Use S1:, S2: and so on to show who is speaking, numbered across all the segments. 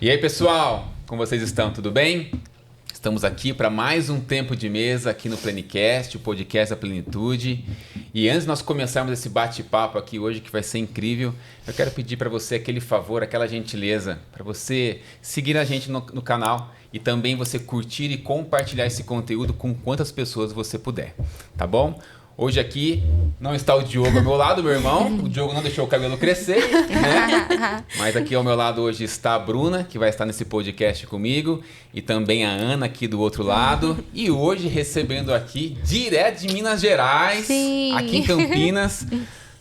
S1: E aí, pessoal, como vocês estão? Tudo bem? Estamos aqui para mais um tempo de mesa aqui no Plenicast, o podcast da Plenitude. E antes de nós começarmos esse bate-papo aqui hoje, que vai ser incrível, eu quero pedir para você aquele favor, aquela gentileza, para você seguir a gente no canal e também você curtir e compartilhar esse conteúdo com quantas pessoas você puder, tá bom? Hoje aqui não está o Diogo ao meu lado, meu irmão. O Diogo não deixou o cabelo crescer, né? Mas aqui ao meu lado hoje está a Bruna, que vai estar nesse podcast comigo. E também a Ana aqui do outro lado. E hoje recebendo aqui, direto de Minas Gerais,
S2: Sim.
S1: aqui em Campinas,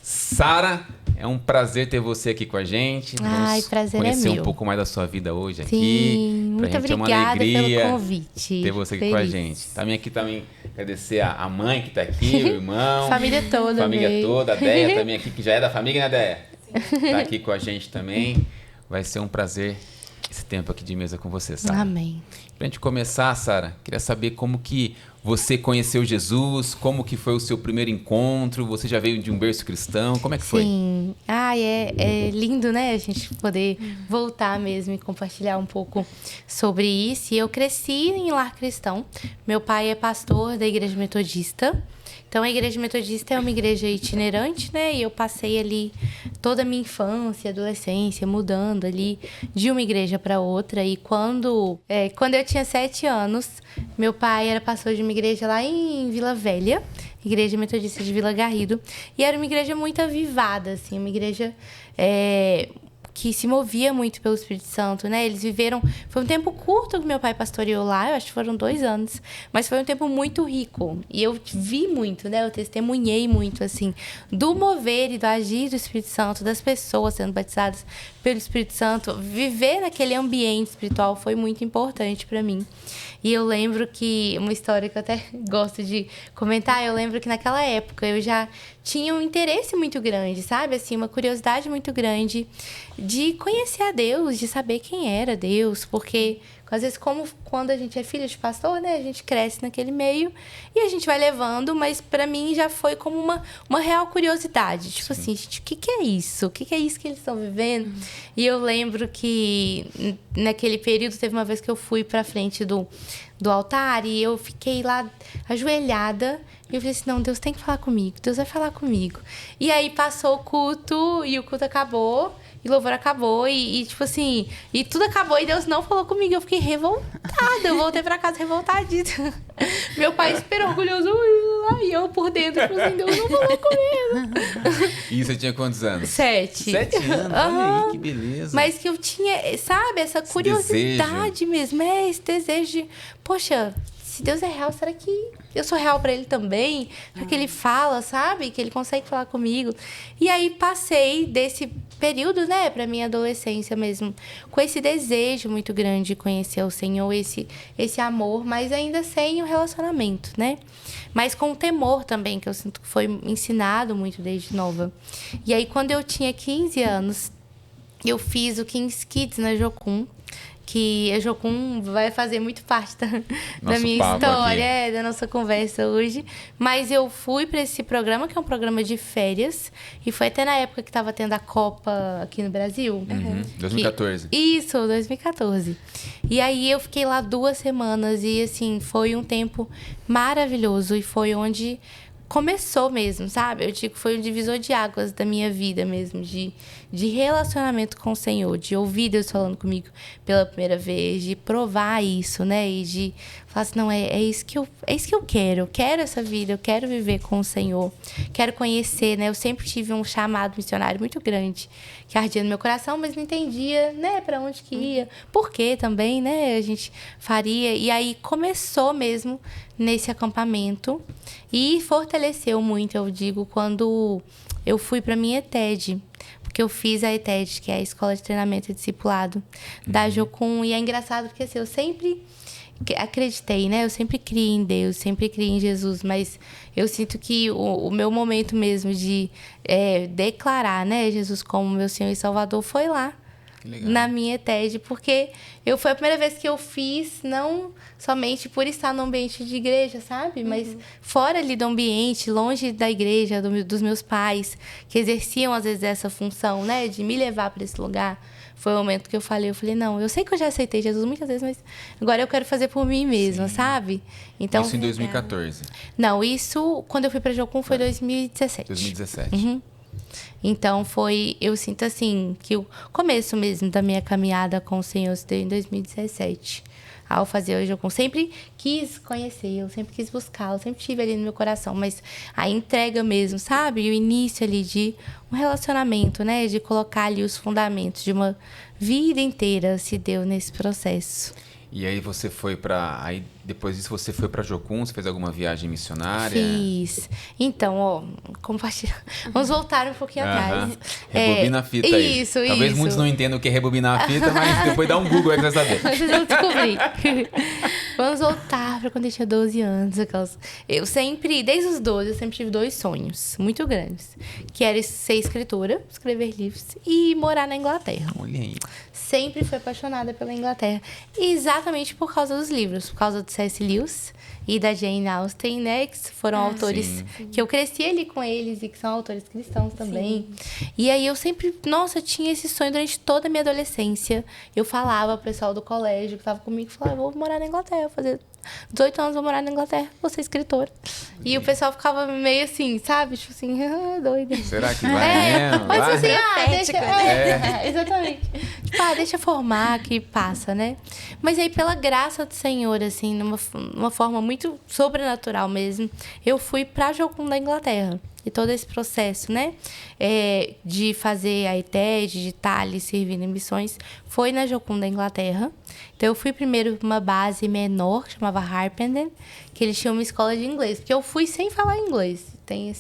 S1: Sara. É um prazer ter você aqui com a gente.
S2: Ai, prazer é
S1: conhecer
S2: meu.
S1: um pouco mais da sua vida hoje aqui.
S2: Sim,
S1: Pra
S2: muito
S1: gente
S2: obrigada
S1: é uma alegria
S2: pelo convite.
S1: ter você aqui
S2: Feliz.
S1: com a gente. Também agradecer a mãe que tá aqui, o irmão.
S2: Família toda,
S1: Família
S2: veio.
S1: toda, a Deia também aqui, que já é da família, né, Deia? Tá aqui com a gente também. Vai ser um prazer esse tempo aqui de mesa com você, Sara.
S2: Amém.
S1: Pra gente começar, Sara, queria saber como que você conheceu Jesus, como que foi o seu primeiro encontro, você já veio de um berço cristão, como é que foi?
S2: Sim. Ai, é lindo, né? A gente poder voltar mesmo e compartilhar um pouco sobre isso. E eu cresci em lar cristão. Meu pai é pastor da Igreja Metodista. Então, a Igreja Metodista é uma igreja itinerante, né? E eu passei ali toda a minha infância, adolescência, mudando ali de uma igreja para outra. E quando eu tinha 7 anos, meu pai era pastor de uma igreja lá em Vila Velha, Igreja Metodista de Vila Garrido. E era uma igreja muito avivada, assim, uma igreja que se movia muito pelo Espírito Santo, né? Eles viveram... Foi um tempo curto que meu pai pastoreou lá, eu acho que foram 2 anos. Mas foi um tempo muito rico. E eu vi muito, né? Eu testemunhei muito, assim, do mover e do agir do Espírito Santo, das pessoas sendo batizadas pelo Espírito Santo. Viver naquele ambiente espiritual foi muito importante para mim. E eu lembro que... Uma história que eu até gosto de comentar, eu lembro que naquela época eu já tinha um interesse muito grande, sabe? Assim, uma curiosidade muito grande de conhecer a Deus, de saber quem era Deus, porque às vezes, como quando a gente é filho de pastor, né? A gente cresce naquele meio e a gente vai levando, mas para mim já foi como uma real curiosidade. Tipo assim, gente, o que é isso? O que é isso que eles estão vivendo? E eu lembro que naquele período teve uma vez que eu fui pra frente do altar e eu fiquei lá ajoelhada. E eu falei assim, não, Deus tem que falar comigo. Deus vai falar comigo. E aí passou o culto e o culto acabou. E o louvor acabou e tipo assim... E tudo acabou e Deus não falou comigo. Eu fiquei revoltada. Eu voltei pra casa revoltadíssima. Meu pai super orgulhoso. E eu por dentro, tipo assim, Deus não falou comigo.
S1: E você tinha quantos anos?
S2: 7.
S1: 7 anos, olha aí, que beleza.
S2: Mas que eu tinha, sabe, essa curiosidade mesmo. Esse desejo de... Poxa, se Deus é real, será que eu sou real pra ele também? Será que ele fala, sabe? Que ele consegue falar comigo? E aí passei desse período, né, pra minha adolescência mesmo, com esse desejo muito grande de conhecer o Senhor, esse amor, mas ainda sem o relacionamento, né? Mas com o temor também, que eu sinto que foi ensinado muito desde nova. E aí, quando eu tinha 15 anos, eu fiz o Kings Kids na Jocum, que a Jocum vai fazer muito parte da minha história, da nossa conversa hoje. Mas eu fui para esse programa, que é um programa de férias, e foi até na época que estava tendo a Copa aqui no Brasil.
S1: 2014.
S2: Isso, 2014. E aí eu fiquei lá 2 semanas e, assim, foi um tempo maravilhoso e foi onde começou mesmo, sabe? Eu digo que foi um divisor de águas da minha vida mesmo, de relacionamento com o Senhor, de ouvir Deus falando comigo pela primeira vez, de provar isso, né? E de falar assim, não, é isso que eu quero essa vida, eu quero viver com o Senhor, quero conhecer, né? Eu sempre tive um chamado missionário muito grande, que ardia no meu coração, mas não entendia, né, para onde que ia, por quê também, né, a gente faria. E aí começou mesmo nesse acampamento e fortaleceu muito, eu digo, quando eu fui para minha ETED, porque eu fiz a ETED, que é a Escola de Treinamento e Discipulado da Jocum, e é engraçado porque assim, eu sempre acreditei, né? Eu sempre criei em Deus, sempre criei em Jesus, mas eu sinto que o meu momento mesmo de declarar, né, Jesus como meu Senhor e Salvador foi lá
S1: Que legal.
S2: na minha ETED, porque foi a primeira vez que eu fiz, não somente por estar no ambiente de igreja, sabe? Mas fora ali do ambiente, longe da igreja, dos meus pais, que exerciam às vezes essa função, né? De me levar para esse lugar. Foi o momento que eu falei, não, eu sei que eu já aceitei Jesus muitas vezes, mas agora eu quero fazer por mim mesma, sabe? Então,
S1: isso em 2014.
S2: Não, isso quando eu fui para Jocum foi 2017.
S1: 2017.
S2: Então eu sinto assim, que o começo mesmo da minha caminhada com o Senhor se deu em 2017. Ao fazer o Jocum, sempre quis conhecê-lo, sempre quis buscá-lo, sempre tive ali no meu coração, mas a entrega mesmo, sabe? E o início ali de um relacionamento, né? De colocar ali os fundamentos de uma vida inteira se deu nesse processo.
S1: E aí você foi aí depois disso você foi para Jocum, você fez alguma viagem missionária?
S2: Fiz. Então, ó, compartilha. Vamos voltar um pouquinho atrás.
S1: Rebobina a fita aí.
S2: Isso.
S1: Talvez muitos não entendam o que é rebobinar a fita, mas depois dá um Google aí que você vai saber.
S2: Vocês vão descobrir. Vamos voltar para quando eu tinha 12 anos. Eu sempre, desde os 12, eu sempre tive 2 sonhos muito grandes. Que era ser escritora, escrever livros e morar na Inglaterra.
S1: Olha aí.
S2: Sempre fui apaixonada pela Inglaterra. Exatamente por causa dos livros. Por causa do C.S. Lewis e da Jane Austen, né? Que foram autores que eu cresci ali com eles e que são autores cristãos também. Sim. E aí eu sempre... Nossa, eu tinha esse sonho durante toda a minha adolescência. Eu falava pro pessoal do colégio que estava comigo, falava, vou morar na Inglaterra, vou fazer 18 anos, vou morar na Inglaterra, vou ser escritora. E o pessoal ficava meio assim, sabe? Tipo assim, doida.
S1: Será que vai mesmo?
S2: Mas
S1: vai?
S2: assim, deixa... exatamente. Tipo, deixa formar que passa, né? Mas aí, pela graça do Senhor, assim, numa forma muito sobrenatural mesmo, eu fui pra Jocum da Inglaterra. E todo esse processo, né? De fazer a ETED, de estar ali servindo em missões, foi na Jocum da Inglaterra. Então, eu fui primeiro para uma base menor, que chamava Harpenden, que eles tinham uma escola de inglês. Porque eu fui sem falar inglês. Tem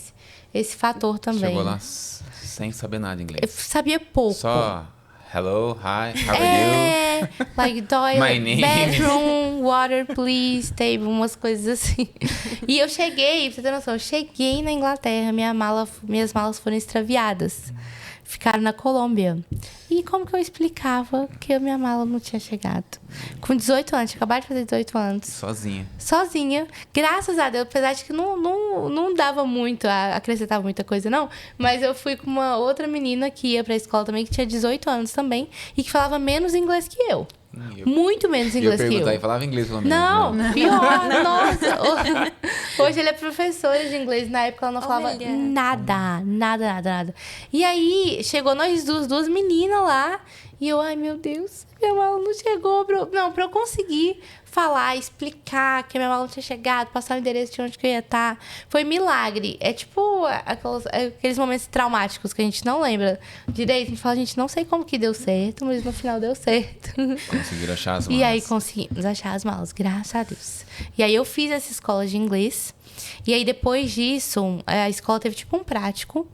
S2: esse fator também.
S1: Chegou lá sem saber nada de inglês.
S2: Eu sabia pouco.
S1: Só... Hello, hi, how are you?
S2: Like toilet,
S1: My name
S2: bedroom, water, please, table, umas coisas assim. E eu cheguei, pra você ter noção, eu cheguei na Inglaterra, minhas malas foram extraviadas. Ficaram na Colômbia. E como que eu explicava que a minha mala não tinha chegado? Com 18 anos, tinha acabado de fazer 18 anos. Sozinha. Graças a Deus, apesar de que não dava muito, acrescentava muita coisa, não. Mas eu fui com uma outra menina que ia pra escola também, que tinha 18 anos também, e que falava menos inglês que eu. Muito menos inglês que eu.
S1: E falava inglês pelo menos.
S2: Não, pior, nossa. Hoje ele é professora de inglês. Na época ela não falava nada. E aí, chegou nós duas meninas lá. E eu, ai meu Deus, minha mala não chegou. Pra eu conseguir falar, explicar que a minha mala não tinha chegado, passar o endereço de onde que eu ia estar. Foi milagre. É tipo aqueles momentos traumáticos que a gente não lembra direito. A gente fala, gente, não sei como que deu certo, mas no final deu certo.
S1: Conseguiram achar as malas.
S2: E aí conseguimos achar as malas, graças a Deus. E aí eu fiz essa escola de inglês. E aí depois disso, a escola teve tipo um prático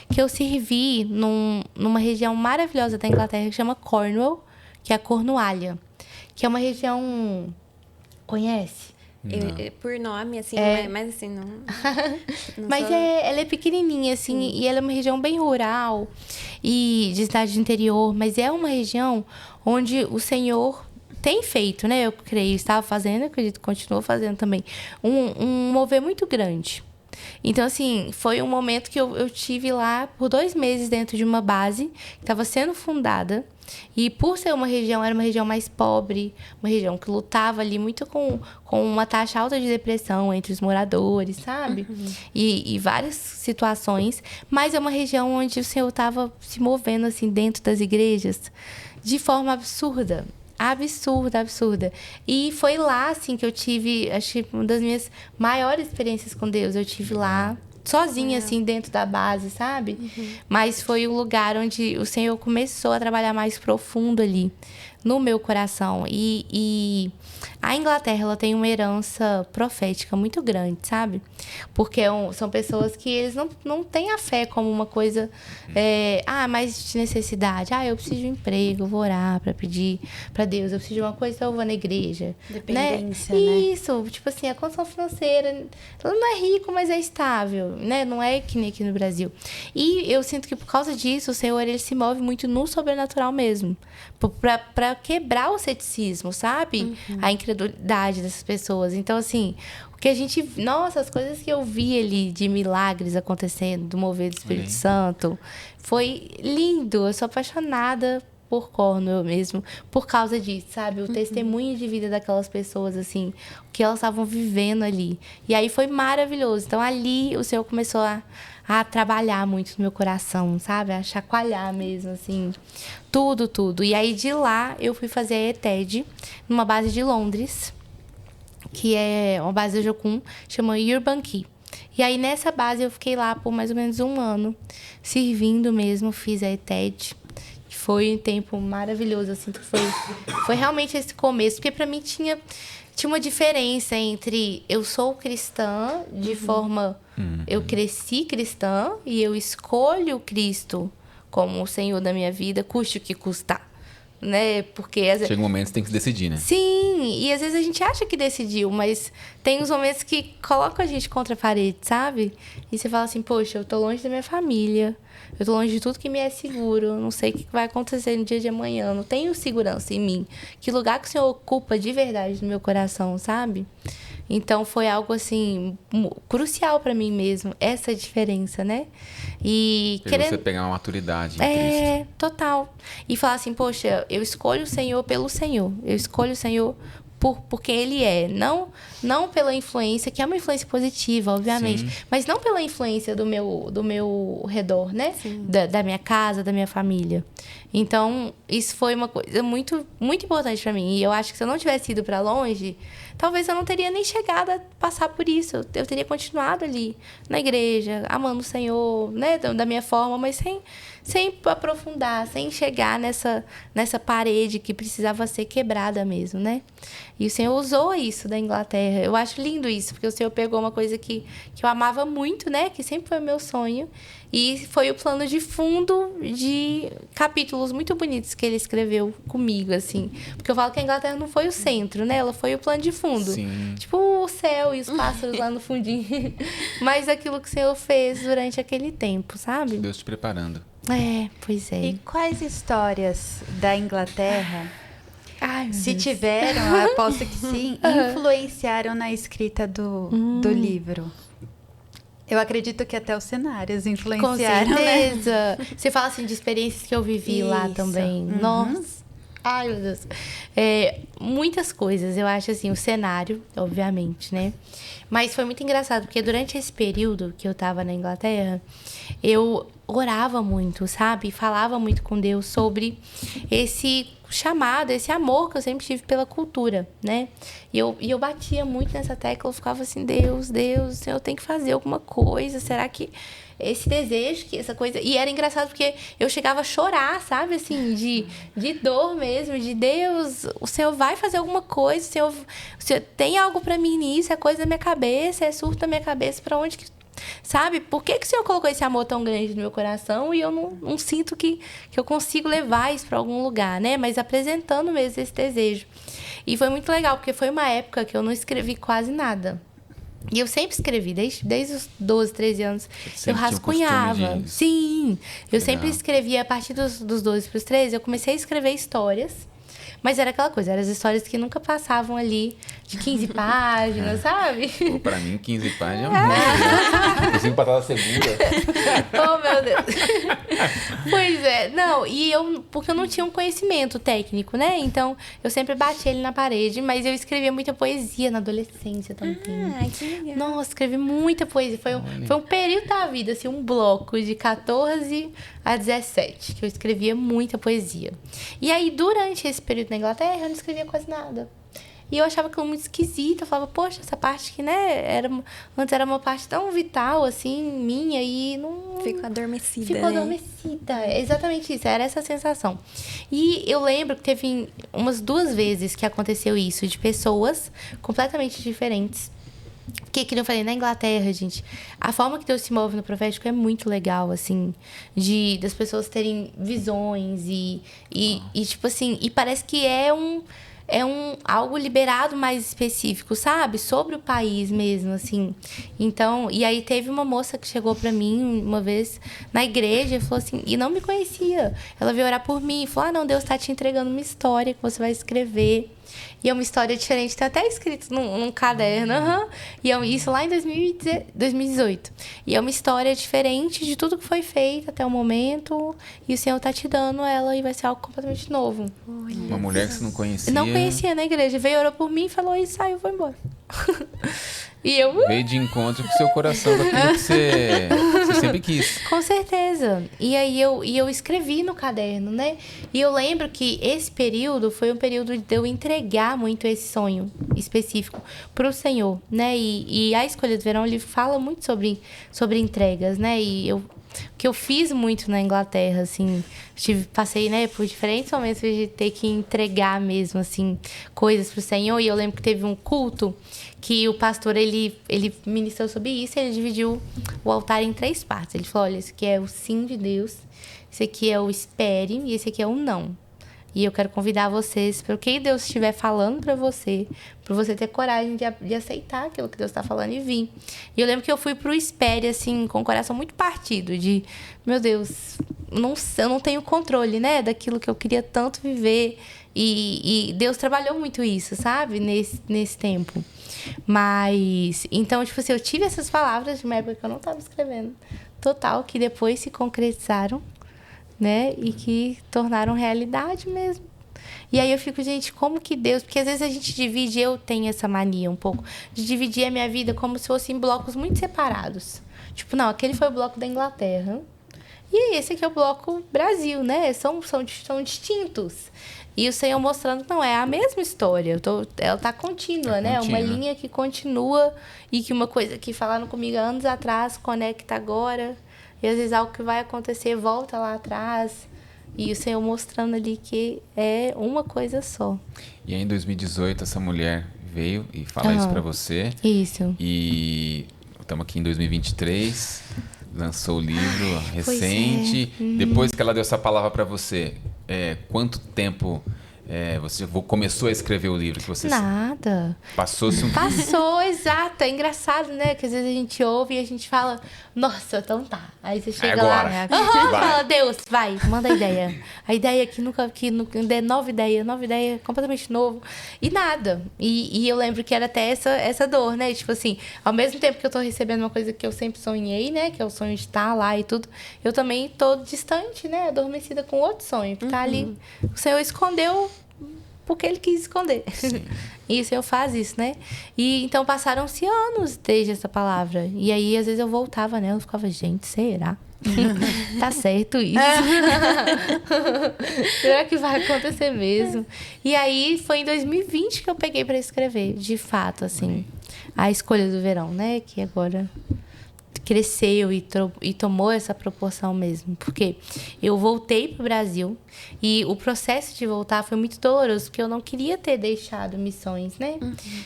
S2: que eu servi numa região maravilhosa da Inglaterra que chama Cornwall, que é a Cornualha, que é uma região... Conhece?
S3: Por nome, assim, mas assim, não
S2: mas ela é pequenininha, assim, e ela é uma região bem rural e de cidade de interior, mas é uma região onde o Senhor tem feito, né? Eu creio, estava fazendo, acredito que continua fazendo também, um mover muito grande. Então, assim, foi um momento que eu tive lá por 2 meses dentro de uma base que estava sendo fundada. E por ser uma região, era uma região mais pobre, uma região que lutava ali muito com uma taxa alta de depressão entre os moradores, sabe? E várias situações. Mas é uma região onde o Senhor estava se movendo, assim, dentro das igrejas de forma absurda. Absurda. E foi lá, assim, que eu tive, acho que uma das minhas maiores experiências com Deus. Eu tive lá, sozinha, assim, dentro da base, sabe? Mas foi o lugar onde o Senhor começou a trabalhar mais profundo ali, no meu coração. E a Inglaterra, ela tem uma herança profética muito grande, sabe? Porque são pessoas que eles não têm a fé como uma coisa... mais de necessidade. Eu preciso de um emprego, eu vou orar para pedir para Deus. Eu preciso de uma coisa, então eu vou na igreja.
S3: Dependência, né?
S2: Isso. Tipo assim, a condição financeira... Ela não é rico, mas é estável. né? Não é que nem aqui no Brasil. E eu sinto que por causa disso, o Senhor, ele se move muito no sobrenatural mesmo. Pra quebrar o ceticismo, sabe? A incredulidade dessas pessoas. Então, assim, o que a gente... Nossa, as coisas que eu vi ali de milagres acontecendo, do mover do Espírito Santo, foi lindo. Eu sou apaixonada por Cornwall mesmo, por causa disso, sabe? O testemunho de vida daquelas pessoas, assim, o que elas estavam vivendo ali. E aí foi maravilhoso. Então, ali, o Senhor começou a trabalhar muito no meu coração, sabe? A chacoalhar mesmo, assim, tudo. E aí, de lá, eu fui fazer a ETED, numa base de Londres, que é uma base da Jocum, chama Urban Key. E aí, nessa base, eu fiquei lá por mais ou menos 1 ano, servindo mesmo, fiz a ETED. Foi um tempo maravilhoso, assim, que foi realmente esse começo. Porque para mim tinha uma diferença entre eu sou cristã de forma... Eu cresci cristã e eu escolho Cristo como o Senhor da minha vida, custe o que custar. Né? Porque
S1: chega um momento que você tem que se decidir, né?
S2: Sim, e às vezes a gente acha que decidiu, mas tem uns momentos que colocam a gente contra a parede, sabe? E você fala assim, poxa, eu tô longe da minha família, eu tô longe de tudo que me é seguro, eu não sei o que vai acontecer no dia de amanhã, eu não tenho segurança em mim. Que lugar que o Senhor ocupa de verdade no meu coração, sabe? Então, foi algo, assim, crucial para mim mesmo, essa diferença, né? E
S1: você pegar uma maturidade em Cristo.
S2: Total. E falar assim, poxa, eu escolho o Senhor pelo Senhor. Eu escolho o Senhor porque Ele é. Não pela influência, que é uma influência positiva, obviamente. Sim. Mas não pela influência do meu redor, né? Da minha casa, da minha família. Então, isso foi uma coisa muito, muito importante para mim. E eu acho que se eu não tivesse ido para longe, talvez eu não teria nem chegado a passar por isso. Eu teria continuado ali, na igreja, amando o Senhor, né? Da minha forma, mas sem aprofundar, sem chegar nessa parede que precisava ser quebrada mesmo, né? E o Senhor usou isso da Inglaterra. Eu acho lindo isso, porque o Senhor pegou uma coisa que eu amava muito, né? Que sempre foi o meu sonho. E foi o plano de fundo de capítulos muito bonitos que ele escreveu comigo, assim. Porque eu falo que a Inglaterra não foi o centro, né? Ela foi o plano de fundo.
S1: Sim.
S2: Tipo o céu e os pássaros lá no fundinho. Mas aquilo que o Senhor fez durante aquele tempo, sabe?
S1: Deus te preparando.
S2: Pois é.
S4: E quais histórias da Inglaterra, se
S2: Deus.
S4: tiveram, eu aposto que sim, influenciaram na escrita do livro? Eu acredito que até os cenários influenciaram,
S2: com certeza. Né? Você fala assim de experiências que eu vivi lá também. Nossa. Ai, meu Deus. Muitas coisas. Eu acho assim, o cenário, obviamente, né? Mas foi muito engraçado, porque durante esse período que eu tava na Inglaterra, eu orava muito, sabe? Falava muito com Deus sobre esse chamado, esse amor que eu sempre tive pela cultura, né? E eu batia muito nessa tecla, eu ficava assim, Deus, o Senhor tem que fazer alguma coisa, será que esse desejo, que essa coisa... E era engraçado porque eu chegava a chorar, sabe? Assim, de dor mesmo, de Deus, o Senhor vai fazer alguma coisa, o Senhor tem algo pra mim nisso, é coisa da minha cabeça, é surto da minha cabeça, pra onde que... Sabe? Por que o Senhor colocou esse amor tão grande no meu coração e eu não sinto que eu consigo levar isso para algum lugar, né? Mas apresentando mesmo esse desejo. E foi muito legal, porque foi uma época que eu não escrevi quase nada. E eu sempre escrevi, desde os 12, 13 anos. Eu rascunhava. Sim, eu sempre escrevia. A partir dos 12 para os 13, eu comecei a escrever histórias. Mas era aquela coisa, eram as histórias que nunca passavam ali de 15 páginas, sabe?
S1: Pô, pra mim, 15 páginas é muito, né? Eu consigo passar da segunda.
S2: Oh, meu Deus. Pois é. Não, porque eu não tinha um conhecimento técnico, né? Então, eu sempre bati ele na parede, mas eu escrevia muita poesia na adolescência também.
S3: Que legal.
S2: Nossa, escrevi muita poesia. Foi um período da vida, assim, um bloco de 14 a 17, que eu escrevia muita poesia. E aí, durante esse período na Inglaterra, eu não escrevia quase nada. E eu achava aquilo muito esquisito. Eu falava, poxa, essa parte que, né, antes era uma parte tão vital, assim, minha, e não...
S3: Ficou adormecida,
S2: Ficou adormecida. É exatamente isso, era essa sensação. E eu lembro que teve umas 2 vezes que aconteceu isso, de pessoas completamente diferentes. Porque, como eu falei, na Inglaterra, gente, a forma que Deus se move no profético é muito legal, assim, das pessoas terem visões e tipo assim, e parece que é algo liberado mais específico, sabe? Sobre o país mesmo, assim. Então, e aí teve uma moça que chegou pra mim uma vez na igreja e falou assim, e não me conhecia. Ela veio orar por mim e falou, não, Deus tá te entregando uma história que você vai escrever. E é uma história diferente, tá até escrito num caderno. E isso lá em 2018. E é uma história diferente de tudo que foi feito até o momento. E o Senhor tá te dando ela e vai ser algo completamente novo.
S1: Uma mulher que você não conhecia.
S2: Não conhecia na igreja. Veio, orou por mim, falou e saiu, foi embora. E eu...
S1: Veio de encontro com o seu coração daquilo que você sempre quis.
S2: Com certeza. E aí eu escrevi no caderno, né? E eu lembro que esse período foi um período de eu entregar muito esse sonho específico pro Senhor, né? E a Escolha do Verão, ele fala muito sobre entregas, né? E que eu fiz muito na Inglaterra, assim, passei, né, por diferentes momentos de ter que entregar mesmo, assim, coisas pro Senhor. E eu lembro que teve um culto que o pastor, ele ministrou sobre isso, ele dividiu o altar em 3 partes. Ele falou, olha, esse aqui é o sim de Deus, esse aqui é o espere e esse aqui é o não. E eu quero convidar vocês, para o que Deus estiver falando para você ter coragem de aceitar aquilo que Deus está falando e vir. E eu lembro que eu fui pro espere, assim, com o coração muito partido, de, meu Deus, eu não tenho controle, né, daquilo que eu queria tanto viver. E Deus trabalhou muito isso, sabe, nesse tempo. Mas, então, tipo assim, eu tive essas palavras de uma época que eu não estava escrevendo, total, que depois se concretizaram, né? E que tornaram realidade mesmo. E aí eu fico, gente, como que Deus... Porque às vezes a gente divide, eu tenho essa mania um pouco, de dividir a minha vida como se fossem blocos muito separados. Tipo, não, aquele foi o bloco da Inglaterra. E esse aqui é o bloco Brasil, né? São distintos. E o Senhor mostrando, não, é a mesma história. Ela tá contínua, né? Uma linha que continua e que uma coisa que falaram comigo anos atrás conecta agora. E às vezes algo que vai acontecer volta lá atrás. E o Senhor mostrando ali que é uma coisa só.
S1: E aí em 2018 essa mulher veio e fala isso pra você.
S2: Isso.
S1: E estamos aqui em 2023, lançou o livro recente. Depois que ela deu essa palavra pra você, quanto tempo... você começou a escrever o livro que você...
S2: Nada.
S1: Passou-se um...
S2: Passou, exato. É engraçado, né? Que às vezes a gente ouve e a gente fala, nossa, então tá. Aí você chega
S1: agora.
S2: lá, fala, Deus, vai, manda a ideia. A ideia que nunca nova ideia completamente novo. E nada. E eu lembro que era até essa dor, né? Tipo assim, ao mesmo tempo que eu tô recebendo uma coisa que eu sempre sonhei, né? Que é o sonho de estar lá e tudo, eu também tô distante, né? Adormecida com outro sonho, que tá ali. O Senhor escondeu porque ele quis esconder. E o Senhor faz isso, né? E então passaram-se anos desde essa palavra. E aí, às vezes, eu voltava nela e ficava, gente, será? Tá certo isso? Será que vai acontecer mesmo? E aí, foi em 2020 que eu peguei para escrever, de fato, assim, A Escolha do Verão, né? Que agora cresceu e tomou essa proporção mesmo. Porque eu voltei pro Brasil e o processo de voltar foi muito doloroso, porque eu não queria ter deixado missões, né?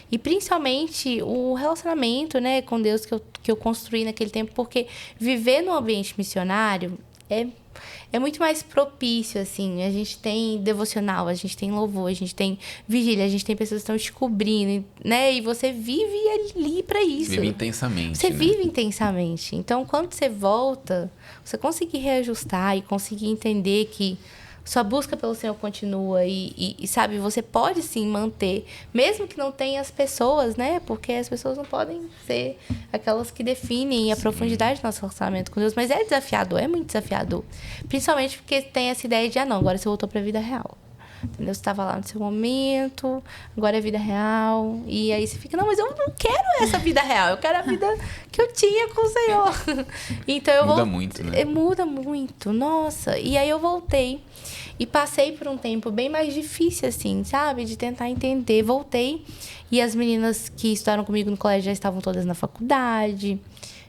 S2: E principalmente o relacionamento, né, com Deus que eu construí naquele tempo, porque viver no ambiente missionário é muito mais propício, assim. A gente tem devocional, a gente tem louvor, a gente tem vigília, a gente tem pessoas que estão te cobrindo, né? E você vive ali pra isso.
S1: Vive intensamente.
S2: Você vive intensamente. Então, quando você volta, você conseguir reajustar e conseguir entender que sua busca pelo Senhor continua e sabe, você pode sim manter, mesmo que não tenha as pessoas, né? Porque as pessoas não podem ser aquelas que definem a profundidade do nosso relacionamento com Deus. Mas é desafiador, é muito desafiador. Principalmente porque tem essa ideia de, não, agora você voltou para a vida real. Entendeu? Você estava lá no seu momento, agora é vida real. E aí você fica, não, mas eu não quero essa vida real. Eu quero a vida que eu tinha com o Senhor. Então
S1: muda muito, né?
S2: Muda muito, nossa. E aí eu voltei. E passei por um tempo bem mais difícil, assim, sabe? De tentar entender. Voltei e as meninas que estudaram comigo no colégio já estavam todas na faculdade.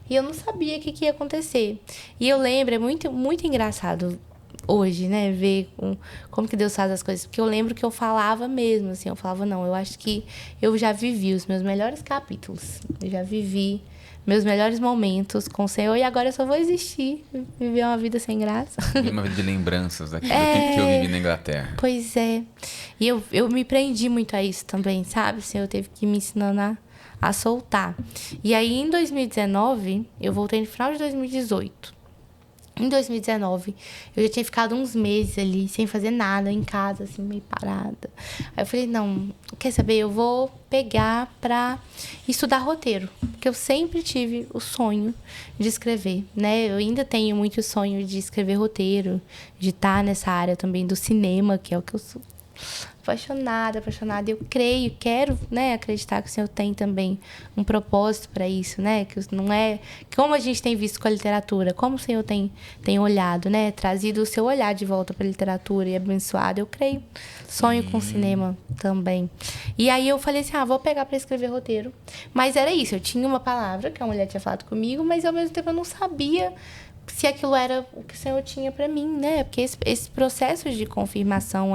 S2: E eu não sabia o que ia acontecer. E eu lembro, é muito, muito engraçado hoje, né? Ver como que Deus faz as coisas. Porque eu lembro que eu falava mesmo, assim. Eu falava, não, eu acho que eu já vivi os meus melhores capítulos. Eu já vivi meus melhores momentos com o Senhor e agora eu só vou existir, viver uma vida sem graça.
S1: Uma vida de lembranças daquilo que eu vivi na Inglaterra.
S2: Pois é. E eu me prendi muito a isso também, sabe? O Senhor teve que me ensinando a soltar. E aí, em 2019, eu voltei no final de 2018. Em 2019, eu já tinha ficado uns meses ali, sem fazer nada, em casa, assim, meio parada. Aí eu falei, não, quer saber? Eu vou pegar pra estudar roteiro. Porque eu sempre tive o sonho de escrever, né? Eu ainda tenho muito sonho de escrever roteiro, de estar nessa área também do cinema, que é o que eu sou apaixonada. Eu quero, né, acreditar que o Senhor tem também um propósito para isso, né? Que não é como a gente tem visto com a literatura, como o Senhor tem olhado, né? Trazido o seu olhar de volta para a literatura e abençoado. Eu creio. Sonho com o cinema também. E aí eu falei assim, vou pegar para escrever roteiro. Mas era isso, eu tinha uma palavra que a mulher tinha falado comigo, mas ao mesmo tempo eu não sabia se aquilo era o que o Senhor tinha para mim, né? Porque esse processo de confirmação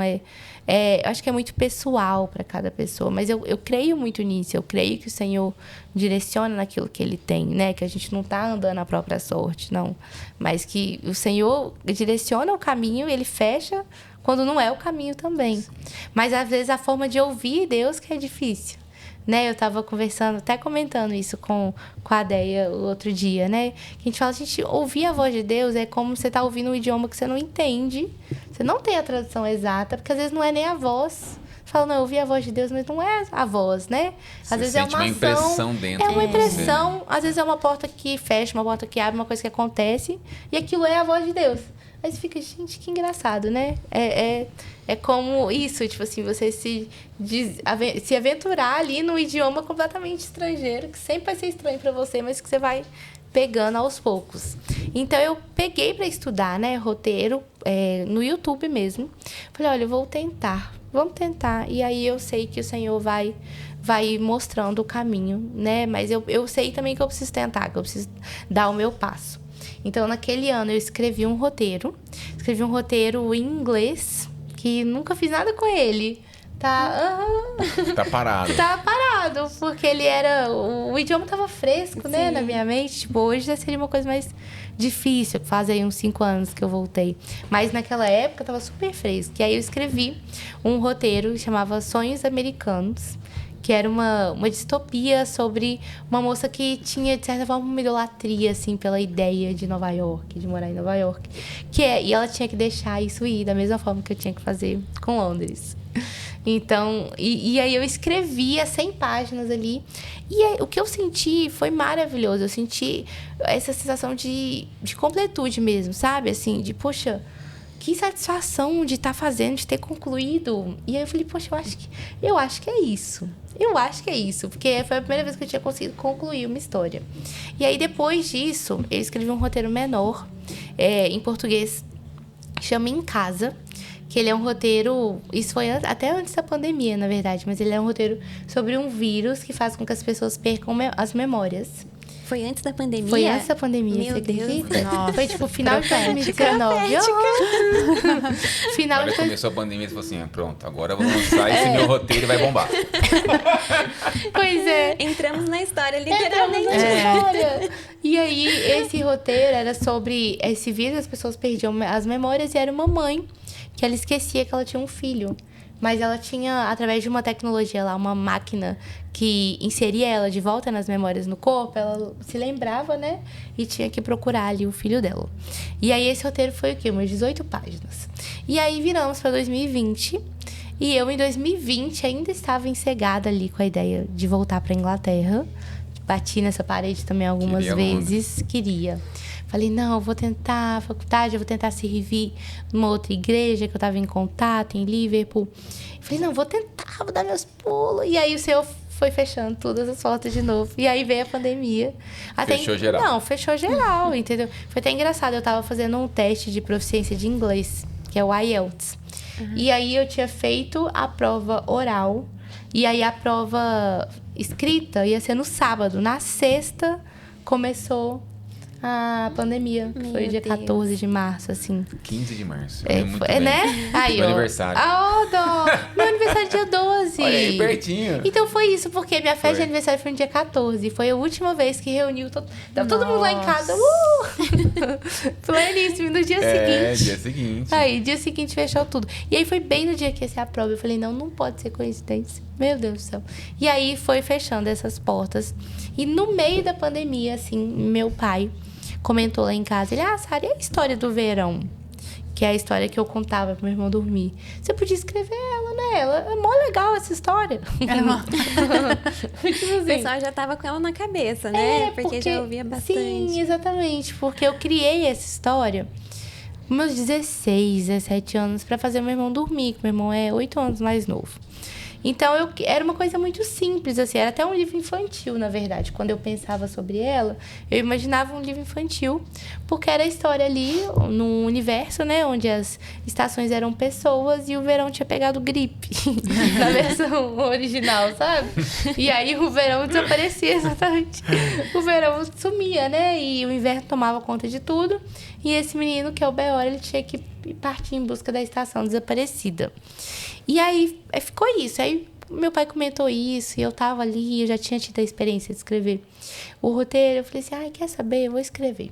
S2: acho que é muito pessoal para cada pessoa, mas eu creio muito nisso. Eu creio que o Senhor direciona naquilo que Ele tem, né? Que a gente não está andando à própria sorte, não. Mas que o Senhor direciona o caminho e Ele fecha quando não é o caminho também. Mas, às vezes, a forma de ouvir Deus que é difícil. Né? Eu estava conversando, até comentando isso com a Deia o outro dia, né? Que a gente fala, ouvir a voz de Deus é como você tá ouvindo um idioma que você não entende. Você não tem a tradução exata, porque às vezes não é nem a voz. Você fala, não, eu ouvi a voz de Deus, mas não é a voz, né? Às vezes é uma
S1: impressão dentro.
S2: É uma impressão, às vezes é uma porta que fecha, uma porta que abre, uma coisa que acontece, e aquilo é a voz de Deus. Aí você fica, gente, que engraçado, né? É como isso, tipo assim, você se aventurar ali num idioma completamente estrangeiro, que sempre vai ser estranho para você, mas que você vai pegando aos poucos. Então, eu peguei para estudar, né, roteiro, no YouTube mesmo. Falei, olha, vamos tentar. E aí, eu sei que o Senhor vai mostrando o caminho, né? Mas eu sei também que eu preciso tentar, que eu preciso dar o meu passo. Então, naquele ano, eu escrevi um roteiro em inglês, que nunca fiz nada com ele. Tá
S1: parado.
S2: Tá parado, porque o idioma tava fresco, né, na minha mente. Tipo, hoje já seria uma coisa mais difícil, faz aí uns 5 anos que eu voltei. Mas naquela época tava super fresco. E aí eu escrevi um roteiro que chamava Sonhos Americanos, que era uma distopia sobre uma moça que tinha, de certa forma, uma idolatria, assim, pela ideia de Nova York, de morar em Nova York. E ela tinha que deixar isso ir, da mesma forma que eu tinha que fazer com Londres. Então, e aí eu escrevia 100 páginas ali. E aí, o que eu senti foi maravilhoso. Eu senti essa sensação de completude mesmo, sabe? Assim, de, poxa, que satisfação de estar fazendo, de ter concluído. E aí eu falei, poxa, eu acho que é isso. Porque foi a primeira vez que eu tinha conseguido concluir uma história. E aí, depois disso, eu escrevi um roteiro menor, em português, chama Em Casa, que ele é um roteiro, isso foi até antes da pandemia, na verdade, mas ele é um roteiro sobre um vírus que faz com que as pessoas percam as memórias.
S3: Foi antes da pandemia?
S2: Foi antes da pandemia,
S3: Meu
S2: você acredita?
S3: Deus.
S2: Nossa. Foi tipo final de 2019. Final
S1: agora começou a pandemia e falou assim, pronto, agora eu vou lançar esse meu roteiro e vai bombar.
S2: Pois é.
S3: Entramos na história, literalmente.
S2: E aí, esse roteiro era sobre esse vírus, as pessoas perdiam as memórias, e era uma mãe que ela esquecia que ela tinha um filho. Mas ela tinha, através de uma tecnologia lá, uma máquina que inseria ela de volta nas memórias no corpo, ela se lembrava, né? E tinha que procurar ali o filho dela. E aí esse roteiro foi o quê? Umas 18 páginas. E aí viramos para 2020. E eu, em 2020, ainda estava ensegada ali com a ideia de voltar para a Inglaterra. Bati nessa parede também algumas vezes. Queria. Falei, não, eu vou tentar a faculdade, eu vou tentar servir numa outra igreja que eu estava em contato, em Liverpool. Falei, não, vou tentar, vou dar meus pulos. E aí o Senhor foi fechando todas as portas de novo. E aí veio a pandemia.
S1: Fechou geral.
S2: Não, fechou geral, entendeu? Foi até engraçado, eu estava fazendo um teste de proficiência de inglês, que é o IELTS. E aí eu tinha feito a prova oral. E aí a prova escrita ia ser no sábado. Na sexta começou a pandemia. Foi dia 14 de março, assim.
S1: 15 de março.
S2: Muito bem. Né? Aí,
S1: meu aniversário.
S2: tudo! Meu aniversário é dia 12.
S1: Olha aí, pertinho.
S2: Então foi isso, porque minha festa de
S1: Foi.
S2: aniversário foi no dia 14. Foi a última vez que reuniu tava todo mundo lá em casa. Pleníssimo, no dia seguinte.
S1: Dia seguinte.
S2: Aí, dia seguinte fechou tudo. E aí foi bem no dia que ia ser a prova. Eu falei, não pode ser coincidência. Meu Deus do céu. E aí foi fechando essas portas. E no meio da pandemia, assim, meu pai comentou lá em casa. Ele, Sara, e a história do verão? Que é a história que eu contava pro meu irmão dormir. Você podia escrever ela, né? Ela é mó legal essa história. Tipo assim.
S3: O pessoal já tava com ela na cabeça, né? Porque já ouvia bastante.
S2: Sim, exatamente. Porque eu criei essa história com meus 16, 17 anos pra fazer meu irmão dormir. Que meu irmão é 8 anos mais novo. Então, era uma coisa muito simples, assim. Era até um livro infantil, na verdade. Quando eu pensava sobre ela, eu imaginava um livro infantil. Porque era a história ali, num universo, né? Onde as estações eram pessoas e o verão tinha pegado gripe. Na versão original, sabe? E aí, o verão desaparecia, exatamente. O verão sumia, né? E o inverno tomava conta de tudo. E esse menino, que é o Beor, ele tinha que partir em busca da estação desaparecida. E aí, ficou isso. Aí, meu pai comentou isso, e eu tava ali, eu já tinha tido a experiência de escrever o roteiro. Eu falei assim, quer saber? Eu vou escrever.